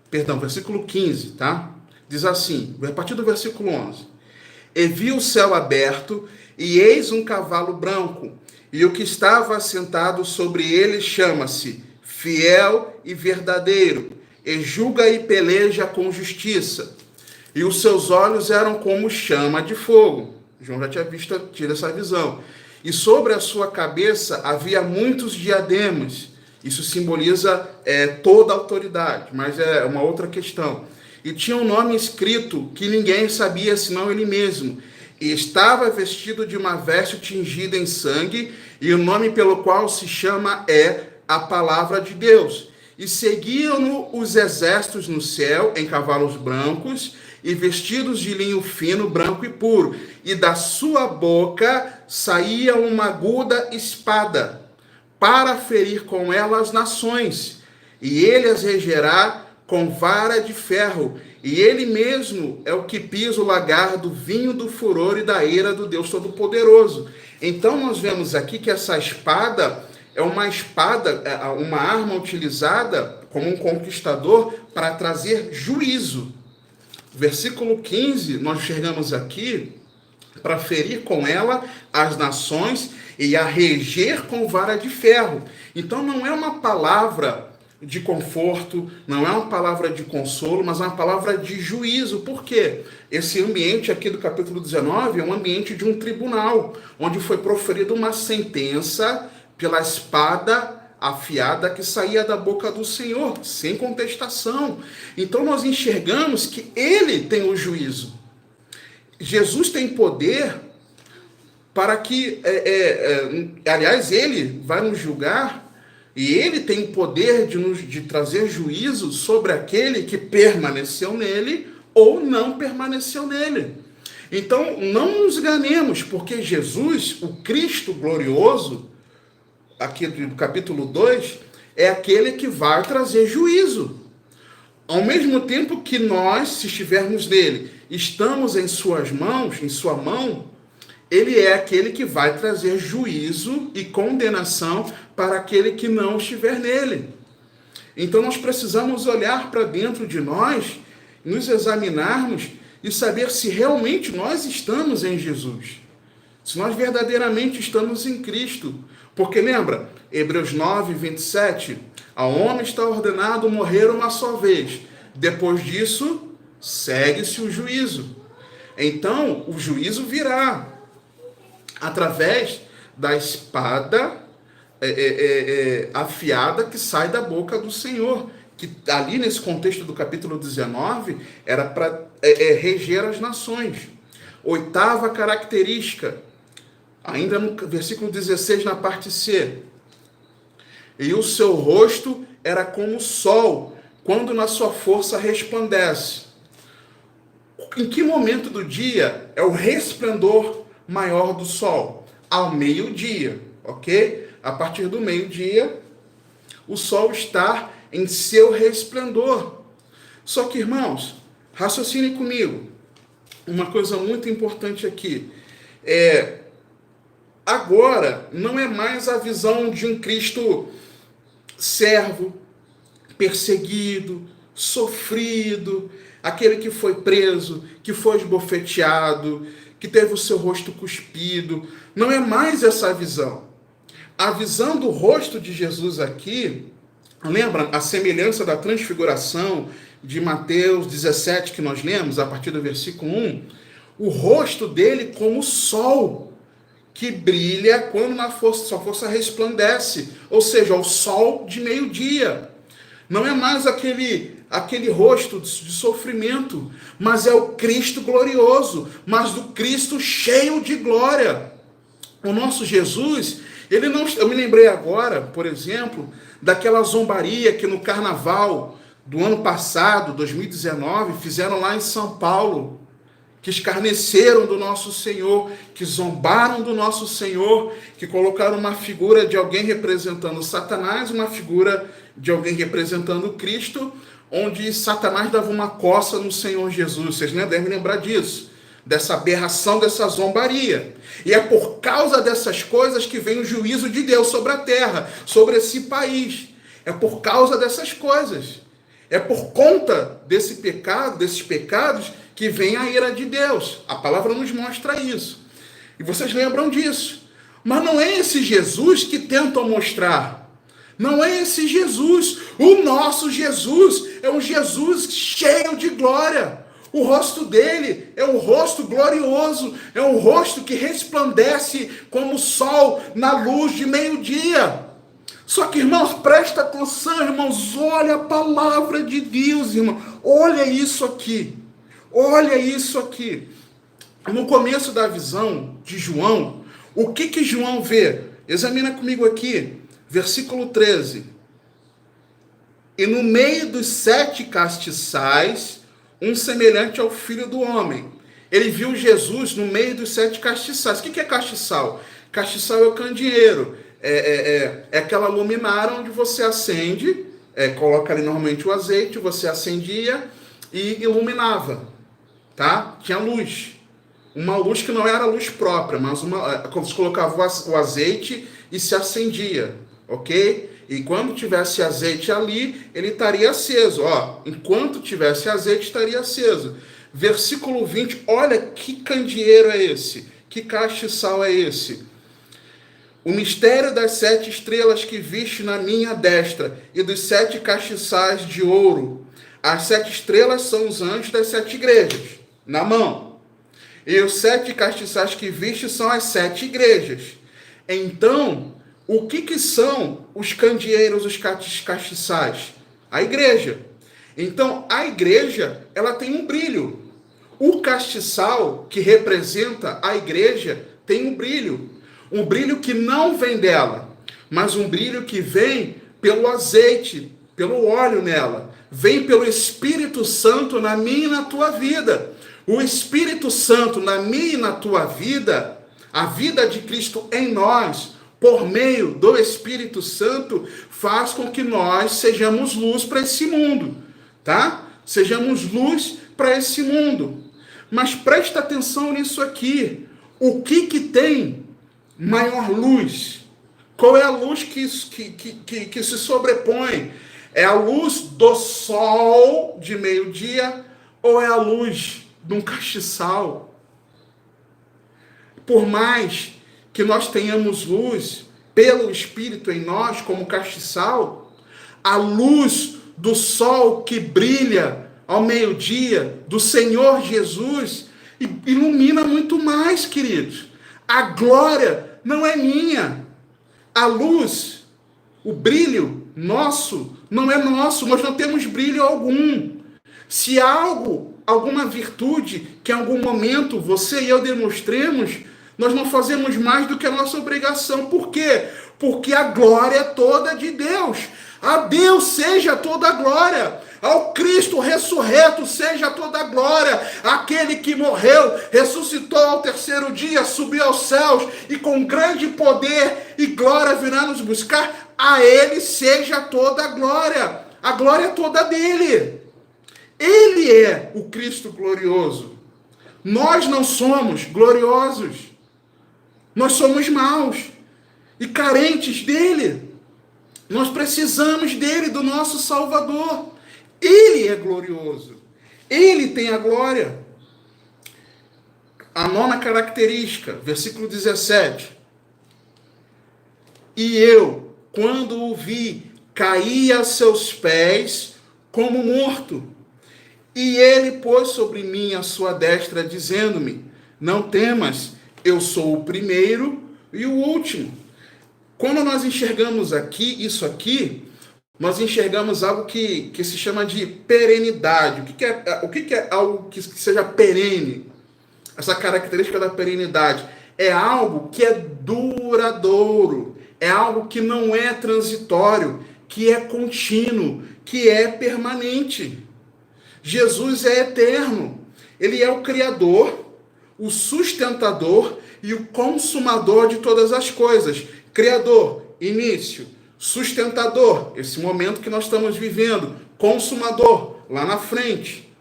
Perdão, versículo 15, tá? Diz assim, a partir do versículo 11. E vi o céu aberto, e eis um cavalo branco, e o que estava assentado sobre ele chama-se Fiel e Verdadeiro, e julga e peleja com justiça. E os seus olhos eram como chama de fogo. João já tinha tido essa visão. E sobre a sua cabeça havia muitos diademas. Isso simboliza toda a autoridade, mas é uma outra questão. E tinha um nome escrito que ninguém sabia senão ele mesmo. E estava vestido de uma veste tingida em sangue, e o nome pelo qual se chama é a Palavra de Deus. E seguiam-no os exércitos no céu em cavalos brancos e vestidos de linho fino, branco e puro. E da sua boca saía uma aguda espada, para ferir com ela as nações, e ele as regerá com vara de ferro, e ele mesmo é o que pisa o lagar do vinho do furor e da ira do Deus Todo-Poderoso. Então nós vemos aqui que essa espada é uma espada, uma arma utilizada como um conquistador para trazer juízo. Versículo 15, nós enxergamos aqui, para ferir com ela as nações e a reger com vara de ferro. Então não é uma palavra de conforto, não é uma palavra de consolo, mas é uma palavra de juízo. Por quê? Esse ambiente aqui do capítulo 19 é um ambiente de um tribunal, onde foi proferida uma sentença pela espada afiada que saía da boca do Senhor, sem contestação. Então nós enxergamos que ele tem o juízo. Jesus tem poder para que, aliás, ele vai nos julgar, e ele tem o poder de trazer juízo sobre aquele que permaneceu nele ou não permaneceu nele. Então, não nos enganemos, porque Jesus, o Cristo glorioso, aqui do capítulo 2, é aquele que vai trazer juízo. Ao mesmo tempo que nós, se estivermos nele, estamos em suas mãos, em sua mão, ele é aquele que vai trazer juízo e condenação para aquele que não estiver nele. Então nós precisamos olhar para dentro de nós, nos examinarmos e saber se realmente nós estamos em Jesus. Se nós verdadeiramente estamos em Cristo. Porque lembra, Hebreus 9, 27, ao homem está ordenado morrer uma só vez. Depois disso, segue-se o juízo. Então, o juízo virá através da espada afiada que sai da boca do Senhor. Que ali nesse contexto do capítulo 19, era para reger as nações. Oitava característica, ainda no versículo 16, na parte C. E o seu rosto era como o sol, quando na sua força resplandece. Em que momento do dia é o resplendor maior do sol? Ao meio-dia, ok? A partir do meio-dia, o sol está em seu resplendor. Só que, irmãos, raciocine comigo. Uma coisa muito importante aqui. Agora, não é mais a visão de um Cristo servo, perseguido, sofrido, aquele que foi preso, que foi esbofeteado, que teve o seu rosto cuspido. Não é mais essa visão. A visão do rosto de Jesus aqui, lembra a semelhança da transfiguração de Mateus 17, que nós lemos, a partir do versículo 1, o rosto dele como o sol, que brilha quando sua força resplandece, ou seja, o sol de meio-dia. Não é mais aquele rosto de sofrimento, mas é o Cristo glorioso, mas do Cristo cheio de glória. O nosso Jesus, ele não... Eu me lembrei agora, por exemplo, daquela zombaria que no carnaval do ano passado, 2019, fizeram lá em São Paulo, que escarneceram do nosso Senhor, que zombaram do nosso Senhor, que colocaram uma figura de alguém representando Satanás, uma figura de alguém representando Cristo, onde Satanás dava uma coça no Senhor Jesus. Vocês devem lembrar disso, dessa aberração, dessa zombaria. E é por causa dessas coisas que vem o juízo de Deus sobre a terra, sobre esse país. É por causa dessas coisas. É por conta desse pecado, desses pecados, que vem a ira de Deus. A palavra nos mostra isso. E vocês lembram disso. Mas não é esse Jesus que tentam mostrar. Não é esse Jesus. O nosso Jesus é um Jesus cheio de glória. O rosto dele é um rosto glorioso. É um rosto que resplandece como o sol na luz de meio-dia. Só que, irmãos, presta atenção, irmãos. Olha a palavra de Deus, irmão. Olha isso aqui. Olha isso aqui. No começo da visão de João, o que João vê? Examina comigo aqui, versículo 13. E no meio dos 7 castiçais, um semelhante ao Filho do Homem. Ele viu Jesus no meio dos 7 castiçais. O que é castiçal? Castiçal é o candeeiro. É aquela luminária onde você acende, coloca ali normalmente o azeite, você acendia e iluminava. Tá? Tinha luz. Uma luz que não era luz própria, mas quando você colocava o azeite e se acendia, ok? E quando tivesse azeite ali, ele estaria aceso. Ó, enquanto tivesse azeite, estaria aceso. Versículo 20, olha que candeeiro é esse, que castiçal é esse. O mistério das 7 estrelas que viste na minha destra e dos 7 castiçais de ouro. As 7 estrelas são os anjos das 7 igrejas, na mão. E os 7 castiçais que viste são as 7 igrejas. Então, o que são os candeeiros, os castiçais? A igreja. Então, a igreja, ela tem um brilho. O castiçal, que representa a igreja, tem um brilho. Um brilho que não vem dela, mas um brilho que vem pelo azeite, pelo óleo nela. Vem pelo Espírito Santo na minha e na tua vida. O Espírito Santo na minha e na tua vida, a vida de Cristo em nós, por meio do Espírito Santo, faz com que nós sejamos luz para esse mundo, tá? Sejamos luz para esse mundo. Mas presta atenção nisso aqui. O que tem maior luz? Qual é a luz que se sobrepõe? É a luz do sol de meio-dia ou é a luz de um castiçal? Por mais que nós tenhamos luz pelo Espírito em nós, como castiçal, a luz do sol que brilha ao meio-dia, do Senhor Jesus, ilumina muito mais, queridos. A glória não é minha. A luz, o brilho nosso, não é nosso. Nós não temos brilho algum. Se alguma virtude que em algum momento você e eu demonstremos, nós não fazemos mais do que a nossa obrigação. Por quê? Porque a glória é toda de Deus. A Deus seja toda a glória. Ao Cristo ressurreto seja toda a glória. Aquele que morreu, ressuscitou ao 3º dia, subiu aos céus e com grande poder e glória virá nos buscar. A Ele seja toda a glória. A glória é toda dele. Ele é o Cristo glorioso. Nós não somos gloriosos. Nós somos maus e carentes dele. Nós precisamos dele, do nosso Salvador. Ele é glorioso. Ele tem a glória. A 9ª característica, versículo 17. E eu, quando o vi, caí a seus pés como morto. E ele pôs sobre mim a sua destra, dizendo-me: não temas, eu sou o primeiro e o último. Quando nós enxergamos isso aqui, nós enxergamos algo que se chama de perenidade. O que é algo que seja perene? Essa característica da perenidade é algo que é duradouro, é algo que não é transitório, que é contínuo, que é permanente. Jesus é eterno. Ele é o Criador, o sustentador e o consumador de todas as coisas. Criador, início. Sustentador, esse momento que nós estamos vivendo. Consumador, lá na frente.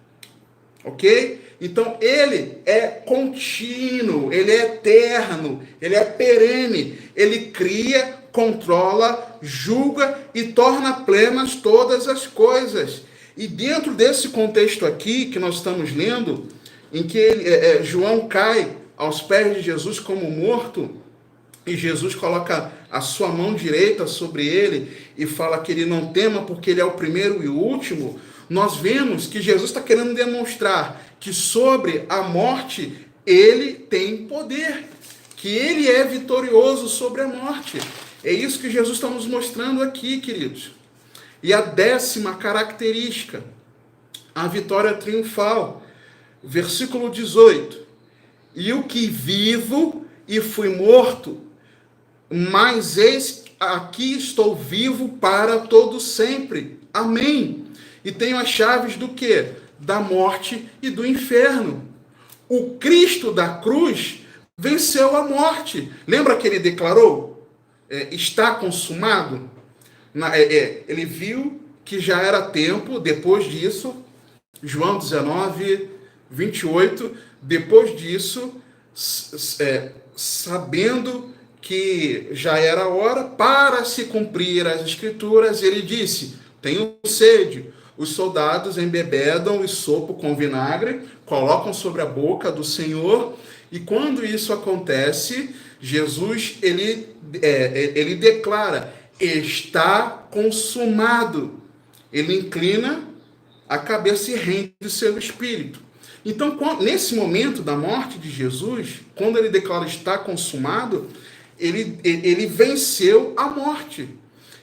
Ok? Então, ele é contínuo, ele é eterno, ele é perene. Ele cria, controla, julga e torna plenas todas as coisas. E dentro desse contexto aqui que nós estamos lendo, em que João cai aos pés de Jesus como morto, e Jesus coloca a sua mão direita sobre ele e fala que ele não tema porque ele é o primeiro e o último, nós vemos que Jesus está querendo demonstrar que sobre a morte ele tem poder, que ele é vitorioso sobre a morte. É isso que Jesus está nos mostrando aqui, queridos. E a 10ª característica, a vitória triunfal. Versículo 18. E o que vivo e fui morto, mas eis aqui estou vivo para todo sempre. Amém. E tenho as chaves do quê? Da morte e do inferno. O Cristo da cruz venceu a morte. Lembra que ele declarou? Está consumado? Ele viu que já era tempo, depois disso, João 19, 28, depois disso, sabendo que já era hora para se cumprir as escrituras, ele disse, tenho sede. Os soldados embebedam o sopo com vinagre, colocam sobre a boca do Senhor, e quando isso acontece, Jesus, ele declara, está consumado. Ele inclina a cabeça e rende o seu espírito. Então, nesse momento da morte de Jesus, quando ele declara está consumado, ele venceu a morte.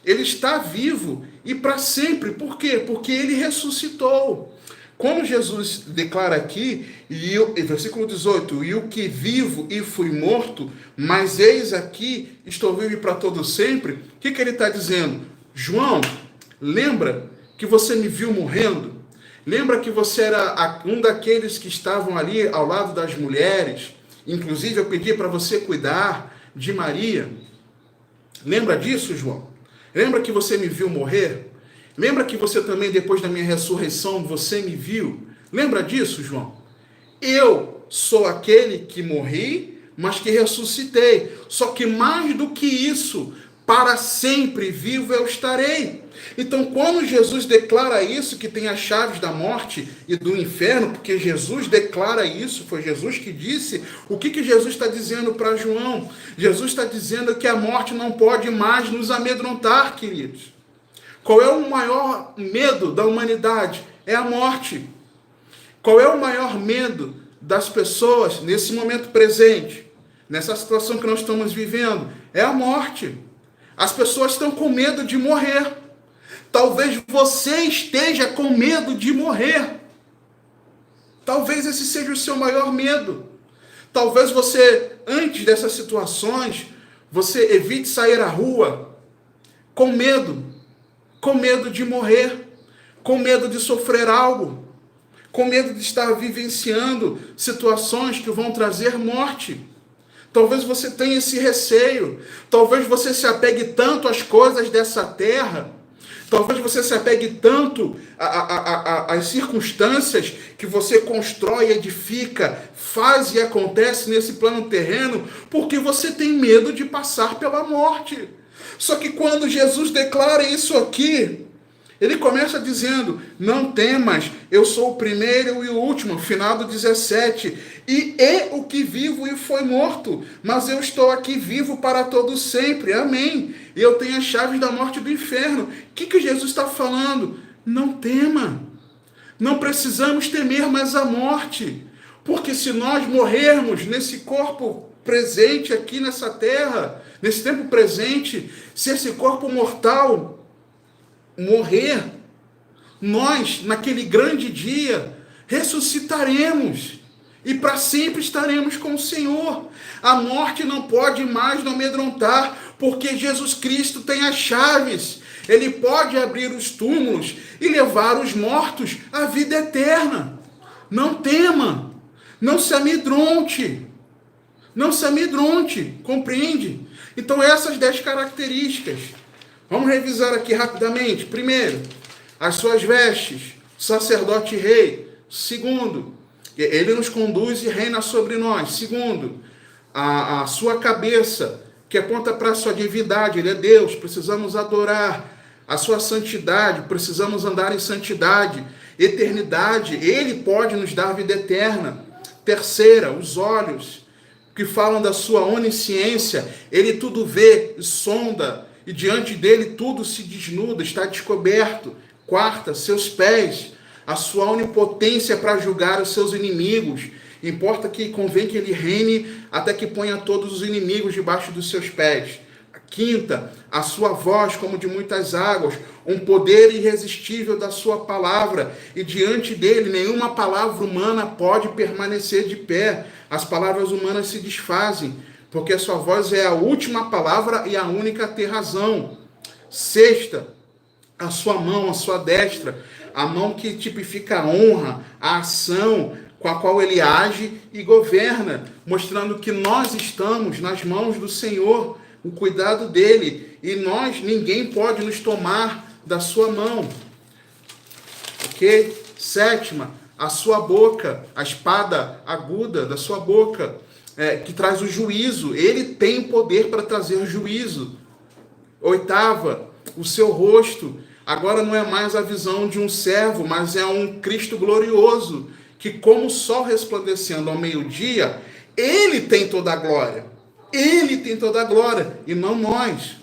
Ele está vivo e para sempre. Por quê? Porque ele ressuscitou. Como Jesus declara aqui, versículo 18, e o que vivo e fui morto, mas eis aqui, estou vivo para todo sempre. O que ele está dizendo? João, lembra que você me viu morrendo? Lembra que você era um daqueles que estavam ali ao lado das mulheres? Inclusive eu pedi para você cuidar de Maria. Lembra disso, João? Lembra que você me viu morrer? Lembra que você também, depois da minha ressurreição, você me viu? Lembra disso, João? Eu sou aquele que morri, mas que ressuscitei. Só que mais do que isso, para sempre vivo eu estarei. Então, quando Jesus declara isso, que tem as chaves da morte e do inferno, porque Jesus declara isso, foi Jesus que disse, o que Jesus está dizendo para João? Jesus está dizendo que a morte não pode mais nos amedrontar, queridos. Qual é o maior medo da humanidade? É a morte. Qual é o maior medo das pessoas nesse momento presente? Nessa situação que nós estamos vivendo? É a morte. As pessoas estão com medo de morrer. Talvez você esteja com medo de morrer. Talvez esse seja o seu maior medo. Talvez você, antes dessas situações, você evite sair à rua com medo de morrer, com medo de sofrer algo, com medo de estar vivenciando situações que vão trazer morte. Talvez você tenha esse receio, talvez você se apegue tanto às coisas dessa terra, talvez você se apegue tanto às circunstâncias que você constrói, edifica, faz e acontece nesse plano terreno, porque você tem medo de passar pela morte. Só que quando Jesus declara isso aqui, ele começa dizendo, não temas, eu sou o primeiro e o último, final do 17, e o que vivo e foi morto, mas eu estou aqui vivo para todo sempre, amém, e eu tenho as chaves da morte e do inferno. O que Jesus está falando? Não tema, não precisamos temer mais a morte, porque se nós morrermos nesse corpo presente aqui nessa terra, nesse tempo presente, se esse corpo mortal morrer, nós, naquele grande dia, ressuscitaremos e para sempre estaremos com o Senhor. A morte não pode mais nos amedrontar, porque Jesus Cristo tem as chaves. Ele pode abrir os túmulos e levar os mortos à vida eterna. Não tema. Não se amedronte. Não se amedronte, compreende? Então, essas 10 características. Vamos revisar aqui rapidamente. Primeiro, as suas vestes, sacerdote e rei. Segundo, ele nos conduz e reina sobre nós. Segundo, a sua cabeça, que aponta para a sua divindade, ele é Deus, precisamos adorar. A sua santidade, precisamos andar em santidade. Eternidade, ele pode nos dar vida eterna. Terceira, os olhos, que falam da sua onisciência, ele tudo vê e sonda, e diante dele tudo se desnuda, está descoberto. Quarta, seus pés, a sua onipotência para julgar os seus inimigos. Importa que convém que ele reine até que ponha todos os inimigos debaixo dos seus pés. Quinta, a sua voz como de muitas águas, um poder irresistível da sua palavra, e diante dele nenhuma palavra humana pode permanecer de pé. As palavras humanas se desfazem, porque a sua voz é a última palavra e a única a ter razão. Sexta, a sua mão, a sua destra, a mão que tipifica a honra, a ação com a qual ele age e governa, mostrando que nós estamos nas mãos do Senhor, o cuidado dele, e ninguém pode nos tomar da sua mão. Ok? Sétima, a sua boca, a espada aguda da sua boca, que traz o juízo. Ele tem poder para trazer juízo. Oitava, o seu rosto, agora não é mais a visão de um servo, mas é um Cristo glorioso, que como o sol resplandecendo ao meio-dia, ele tem toda a glória. Ele tem toda a glória, e não nós.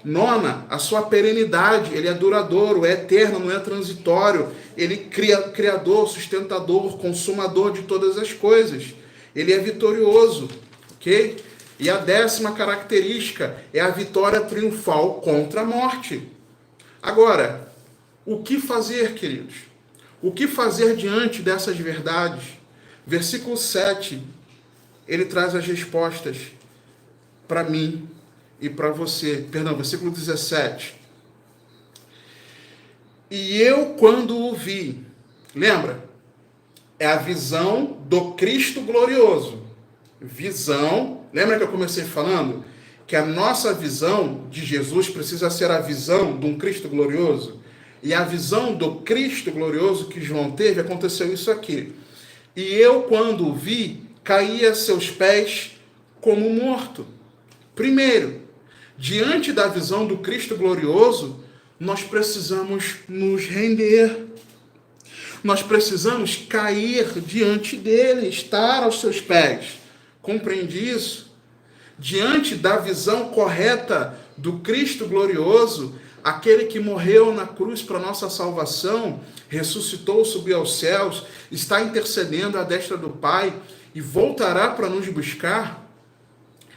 Nona, a sua perenidade, ele é duradouro, é eterno, não é transitório. Ele criador, sustentador, consumador de todas as coisas. Ele é vitorioso, ok? E a 10ª característica é a vitória triunfal contra a morte. Agora, o que fazer, queridos? O que fazer diante dessas verdades? Versículo 7, ele traz as respostas para mim e para você. Perdão, versículo 17. E eu, quando o vi, lembra? É a visão do Cristo glorioso. Visão, lembra que eu comecei falando? Que a nossa visão de Jesus precisa ser a visão de um Cristo glorioso. E a visão do Cristo glorioso que João teve, aconteceu isso aqui. E eu, quando o vi, caí a seus pés como morto. Primeiro, diante da visão do Cristo glorioso, nós precisamos nos render. Nós precisamos cair diante dele, estar aos seus pés. Compreende isso? Diante da visão correta do Cristo glorioso, aquele que morreu na cruz para nossa salvação, ressuscitou, subiu aos céus, está intercedendo à destra do Pai e voltará para nos buscar.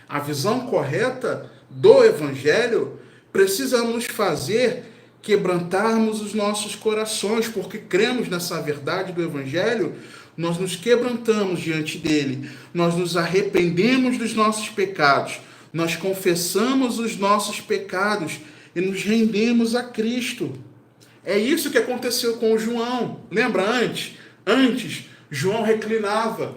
A visão correta do Evangelho precisa nos fazer quebrantarmos os nossos corações, porque cremos nessa verdade do Evangelho, nós nos quebrantamos diante dele, nós nos arrependemos dos nossos pecados, nós confessamos os nossos pecados e nos rendemos a Cristo. É isso que aconteceu com João. Lembra antes? Antes, João reclinava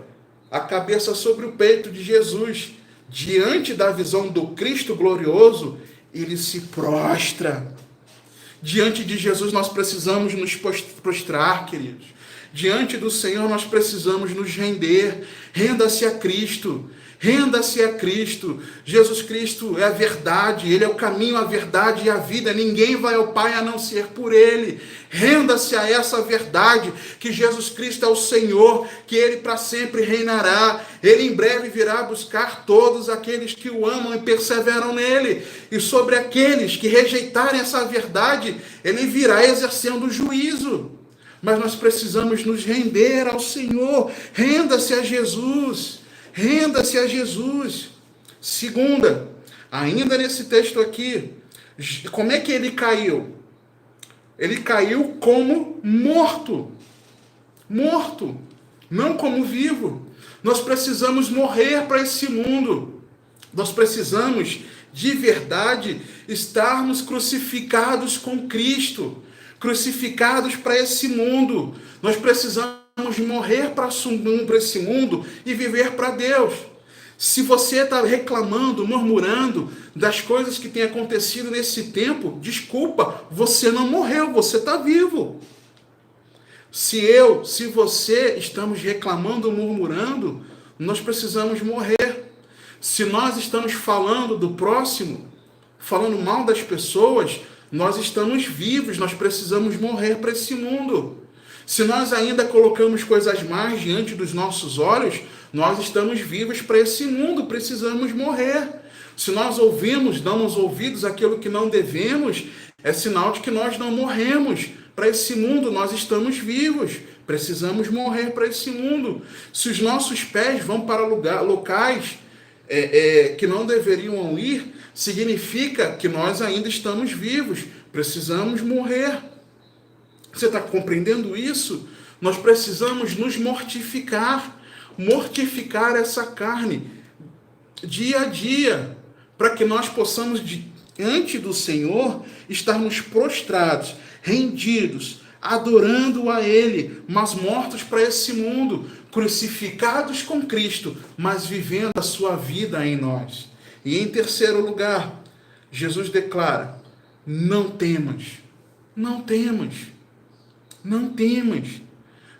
a cabeça sobre o peito de Jesus. Diante da visão do Cristo glorioso, ele se prostra. Diante de Jesus nós precisamos nos prostrar, queridos. Diante do Senhor nós precisamos nos render. Renda-se a Cristo. Renda-se a Cristo. Jesus Cristo é a verdade. Ele é o caminho, a verdade e a vida. Ninguém vai ao Pai a não ser por Ele. Renda-se a essa verdade, que Jesus Cristo é o Senhor, que Ele para sempre reinará. Ele em breve virá buscar todos aqueles que o amam e perseveram nele. E sobre aqueles que rejeitarem essa verdade, Ele virá exercendo juízo. Mas nós precisamos nos render ao Senhor. Renda-se a Jesus. Renda-se a Jesus. Segunda, ainda nesse texto aqui, como é que ele caiu? Ele caiu como morto. Morto, não como vivo. Nós precisamos morrer para esse mundo. Nós precisamos, de verdade, estarmos crucificados com Cristo. Crucificados para esse mundo. Nós precisamos morrer para esse mundo e viver para Deus. Se você está reclamando, murmurando das coisas que têm acontecido nesse tempo, desculpa, você não morreu, você está vivo. Se você estamos reclamando, murmurando, nós precisamos morrer. Se nós estamos falando do próximo, falando mal das pessoas, nós estamos vivos, nós precisamos morrer para esse mundo. Se nós ainda colocamos coisas más diante dos nossos olhos, nós estamos vivos para esse mundo, precisamos morrer. Se nós damos ouvidos àquilo que não devemos, é sinal de que nós não morremos para esse mundo, nós estamos vivos, precisamos morrer para esse mundo. Se os nossos pés vão para locais que não deveriam ir, significa que nós ainda estamos vivos, precisamos morrer. Você está compreendendo isso? Nós precisamos nos mortificar essa carne dia a dia, para que nós possamos, diante do Senhor, estarmos prostrados, rendidos, adorando a Ele, mas mortos para esse mundo, crucificados com Cristo, mas vivendo a sua vida em nós. E em terceiro lugar, Jesus declara: não temas, não temas, não temas.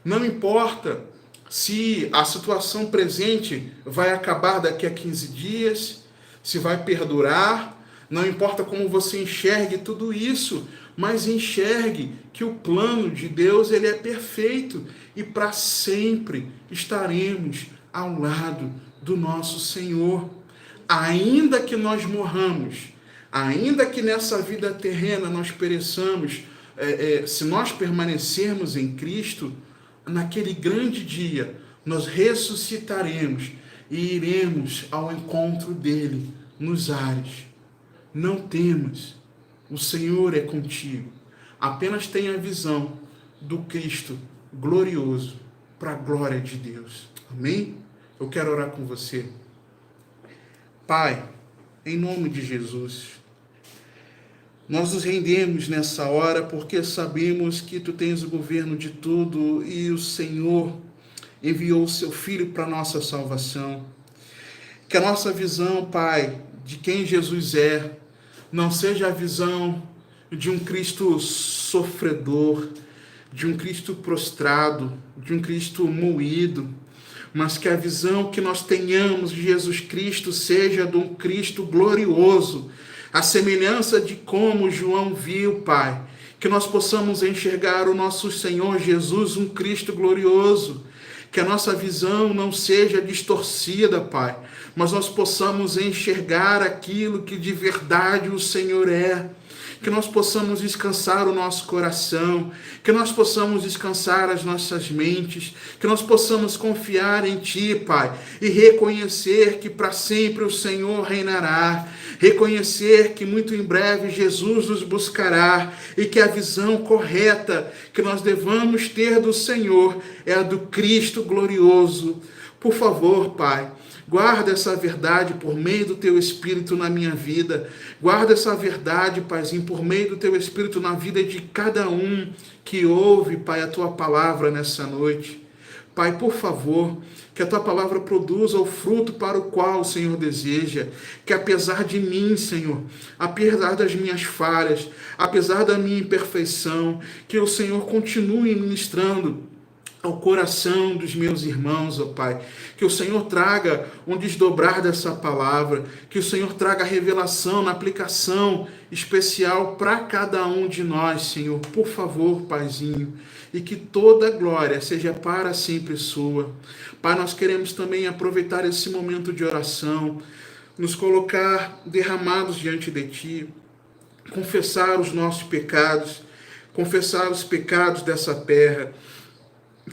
Não importa se a situação presente vai acabar daqui a 15 dias, se vai perdurar, não importa como você enxergue tudo isso, mas enxergue que o plano de Deus ele é perfeito e para sempre estaremos ao lado do nosso Senhor. Ainda que nós morramos, ainda que nessa vida terrena nós pereçamos, se nós permanecermos em Cristo, naquele grande dia nós ressuscitaremos e iremos ao encontro dele nos ares. Não temas, o Senhor é contigo. Apenas tenha a visão do Cristo glorioso para a glória de Deus. Amém? Eu quero orar com você. Pai, em nome de Jesus, nós nos rendemos nessa hora porque sabemos que Tu tens o governo de tudo e o Senhor enviou o Seu Filho para a nossa salvação. Que a nossa visão, Pai, de quem Jesus é, não seja a visão de um Cristo sofredor, de um Cristo prostrado, de um Cristo moído, mas que a visão que nós tenhamos de Jesus Cristo seja de um Cristo glorioso, a semelhança de como João viu, Pai, que nós possamos enxergar o nosso Senhor Jesus, um Cristo glorioso, que a nossa visão não seja distorcida, Pai, mas nós possamos enxergar aquilo que de verdade o Senhor é, que nós possamos descansar o nosso coração, que nós possamos descansar as nossas mentes, que nós possamos confiar em Ti, Pai, e reconhecer que para sempre o Senhor reinará, reconhecer que muito em breve Jesus nos buscará e que a visão correta que nós devamos ter do Senhor é a do Cristo glorioso. Por favor, Pai, guarda essa verdade por meio do Teu Espírito na minha vida. Guarda essa verdade, Paizinho, por meio do Teu Espírito na vida de cada um que ouve, Pai, a Tua palavra nessa noite. Pai, por favor, que a Tua palavra produza o fruto para o qual o Senhor deseja. Que apesar de mim, Senhor, apesar das minhas falhas, apesar da minha imperfeição, que o Senhor continue ministrando ao coração dos meus irmãos, ó Pai, que o Senhor traga um desdobrar dessa palavra, que o Senhor traga revelação na aplicação especial para cada um de nós, Senhor, por favor, Paizinho, e que toda glória seja para sempre sua. Pai, nós queremos também aproveitar esse momento de oração, nos colocar derramados diante de Ti, confessar os nossos pecados, confessar os pecados dessa terra,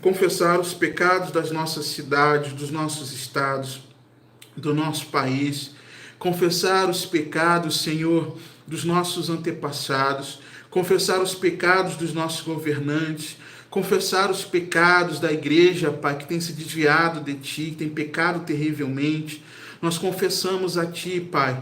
confessar os pecados das nossas cidades, dos nossos estados, do nosso país, confessar os pecados, Senhor, dos nossos antepassados, confessar os pecados dos nossos governantes, confessar os pecados da igreja, Pai, que tem se desviado de Ti, que tem pecado terrivelmente. Nós confessamos a Ti, Pai.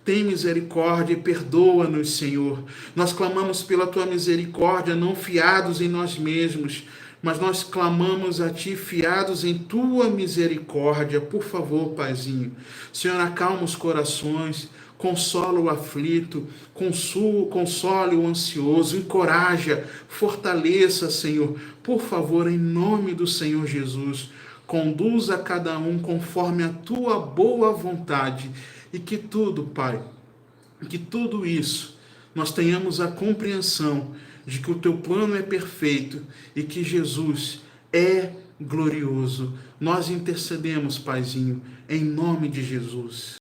Tem misericórdia e perdoa-nos, Senhor. Nós clamamos pela Tua misericórdia, não fiados em nós mesmos, mas nós clamamos a Ti, fiados em Tua misericórdia. Por favor, Paizinho, Senhor, acalma os corações, consola o aflito, console o ansioso, encoraja, fortaleça, Senhor, por favor, em nome do Senhor Jesus. Conduza cada um conforme a Tua boa vontade, e que tudo, Pai, que tudo isso nós tenhamos a compreensão de que o Teu plano é perfeito e que Jesus é glorioso. Nós intercedemos, Paizinho, em nome de Jesus.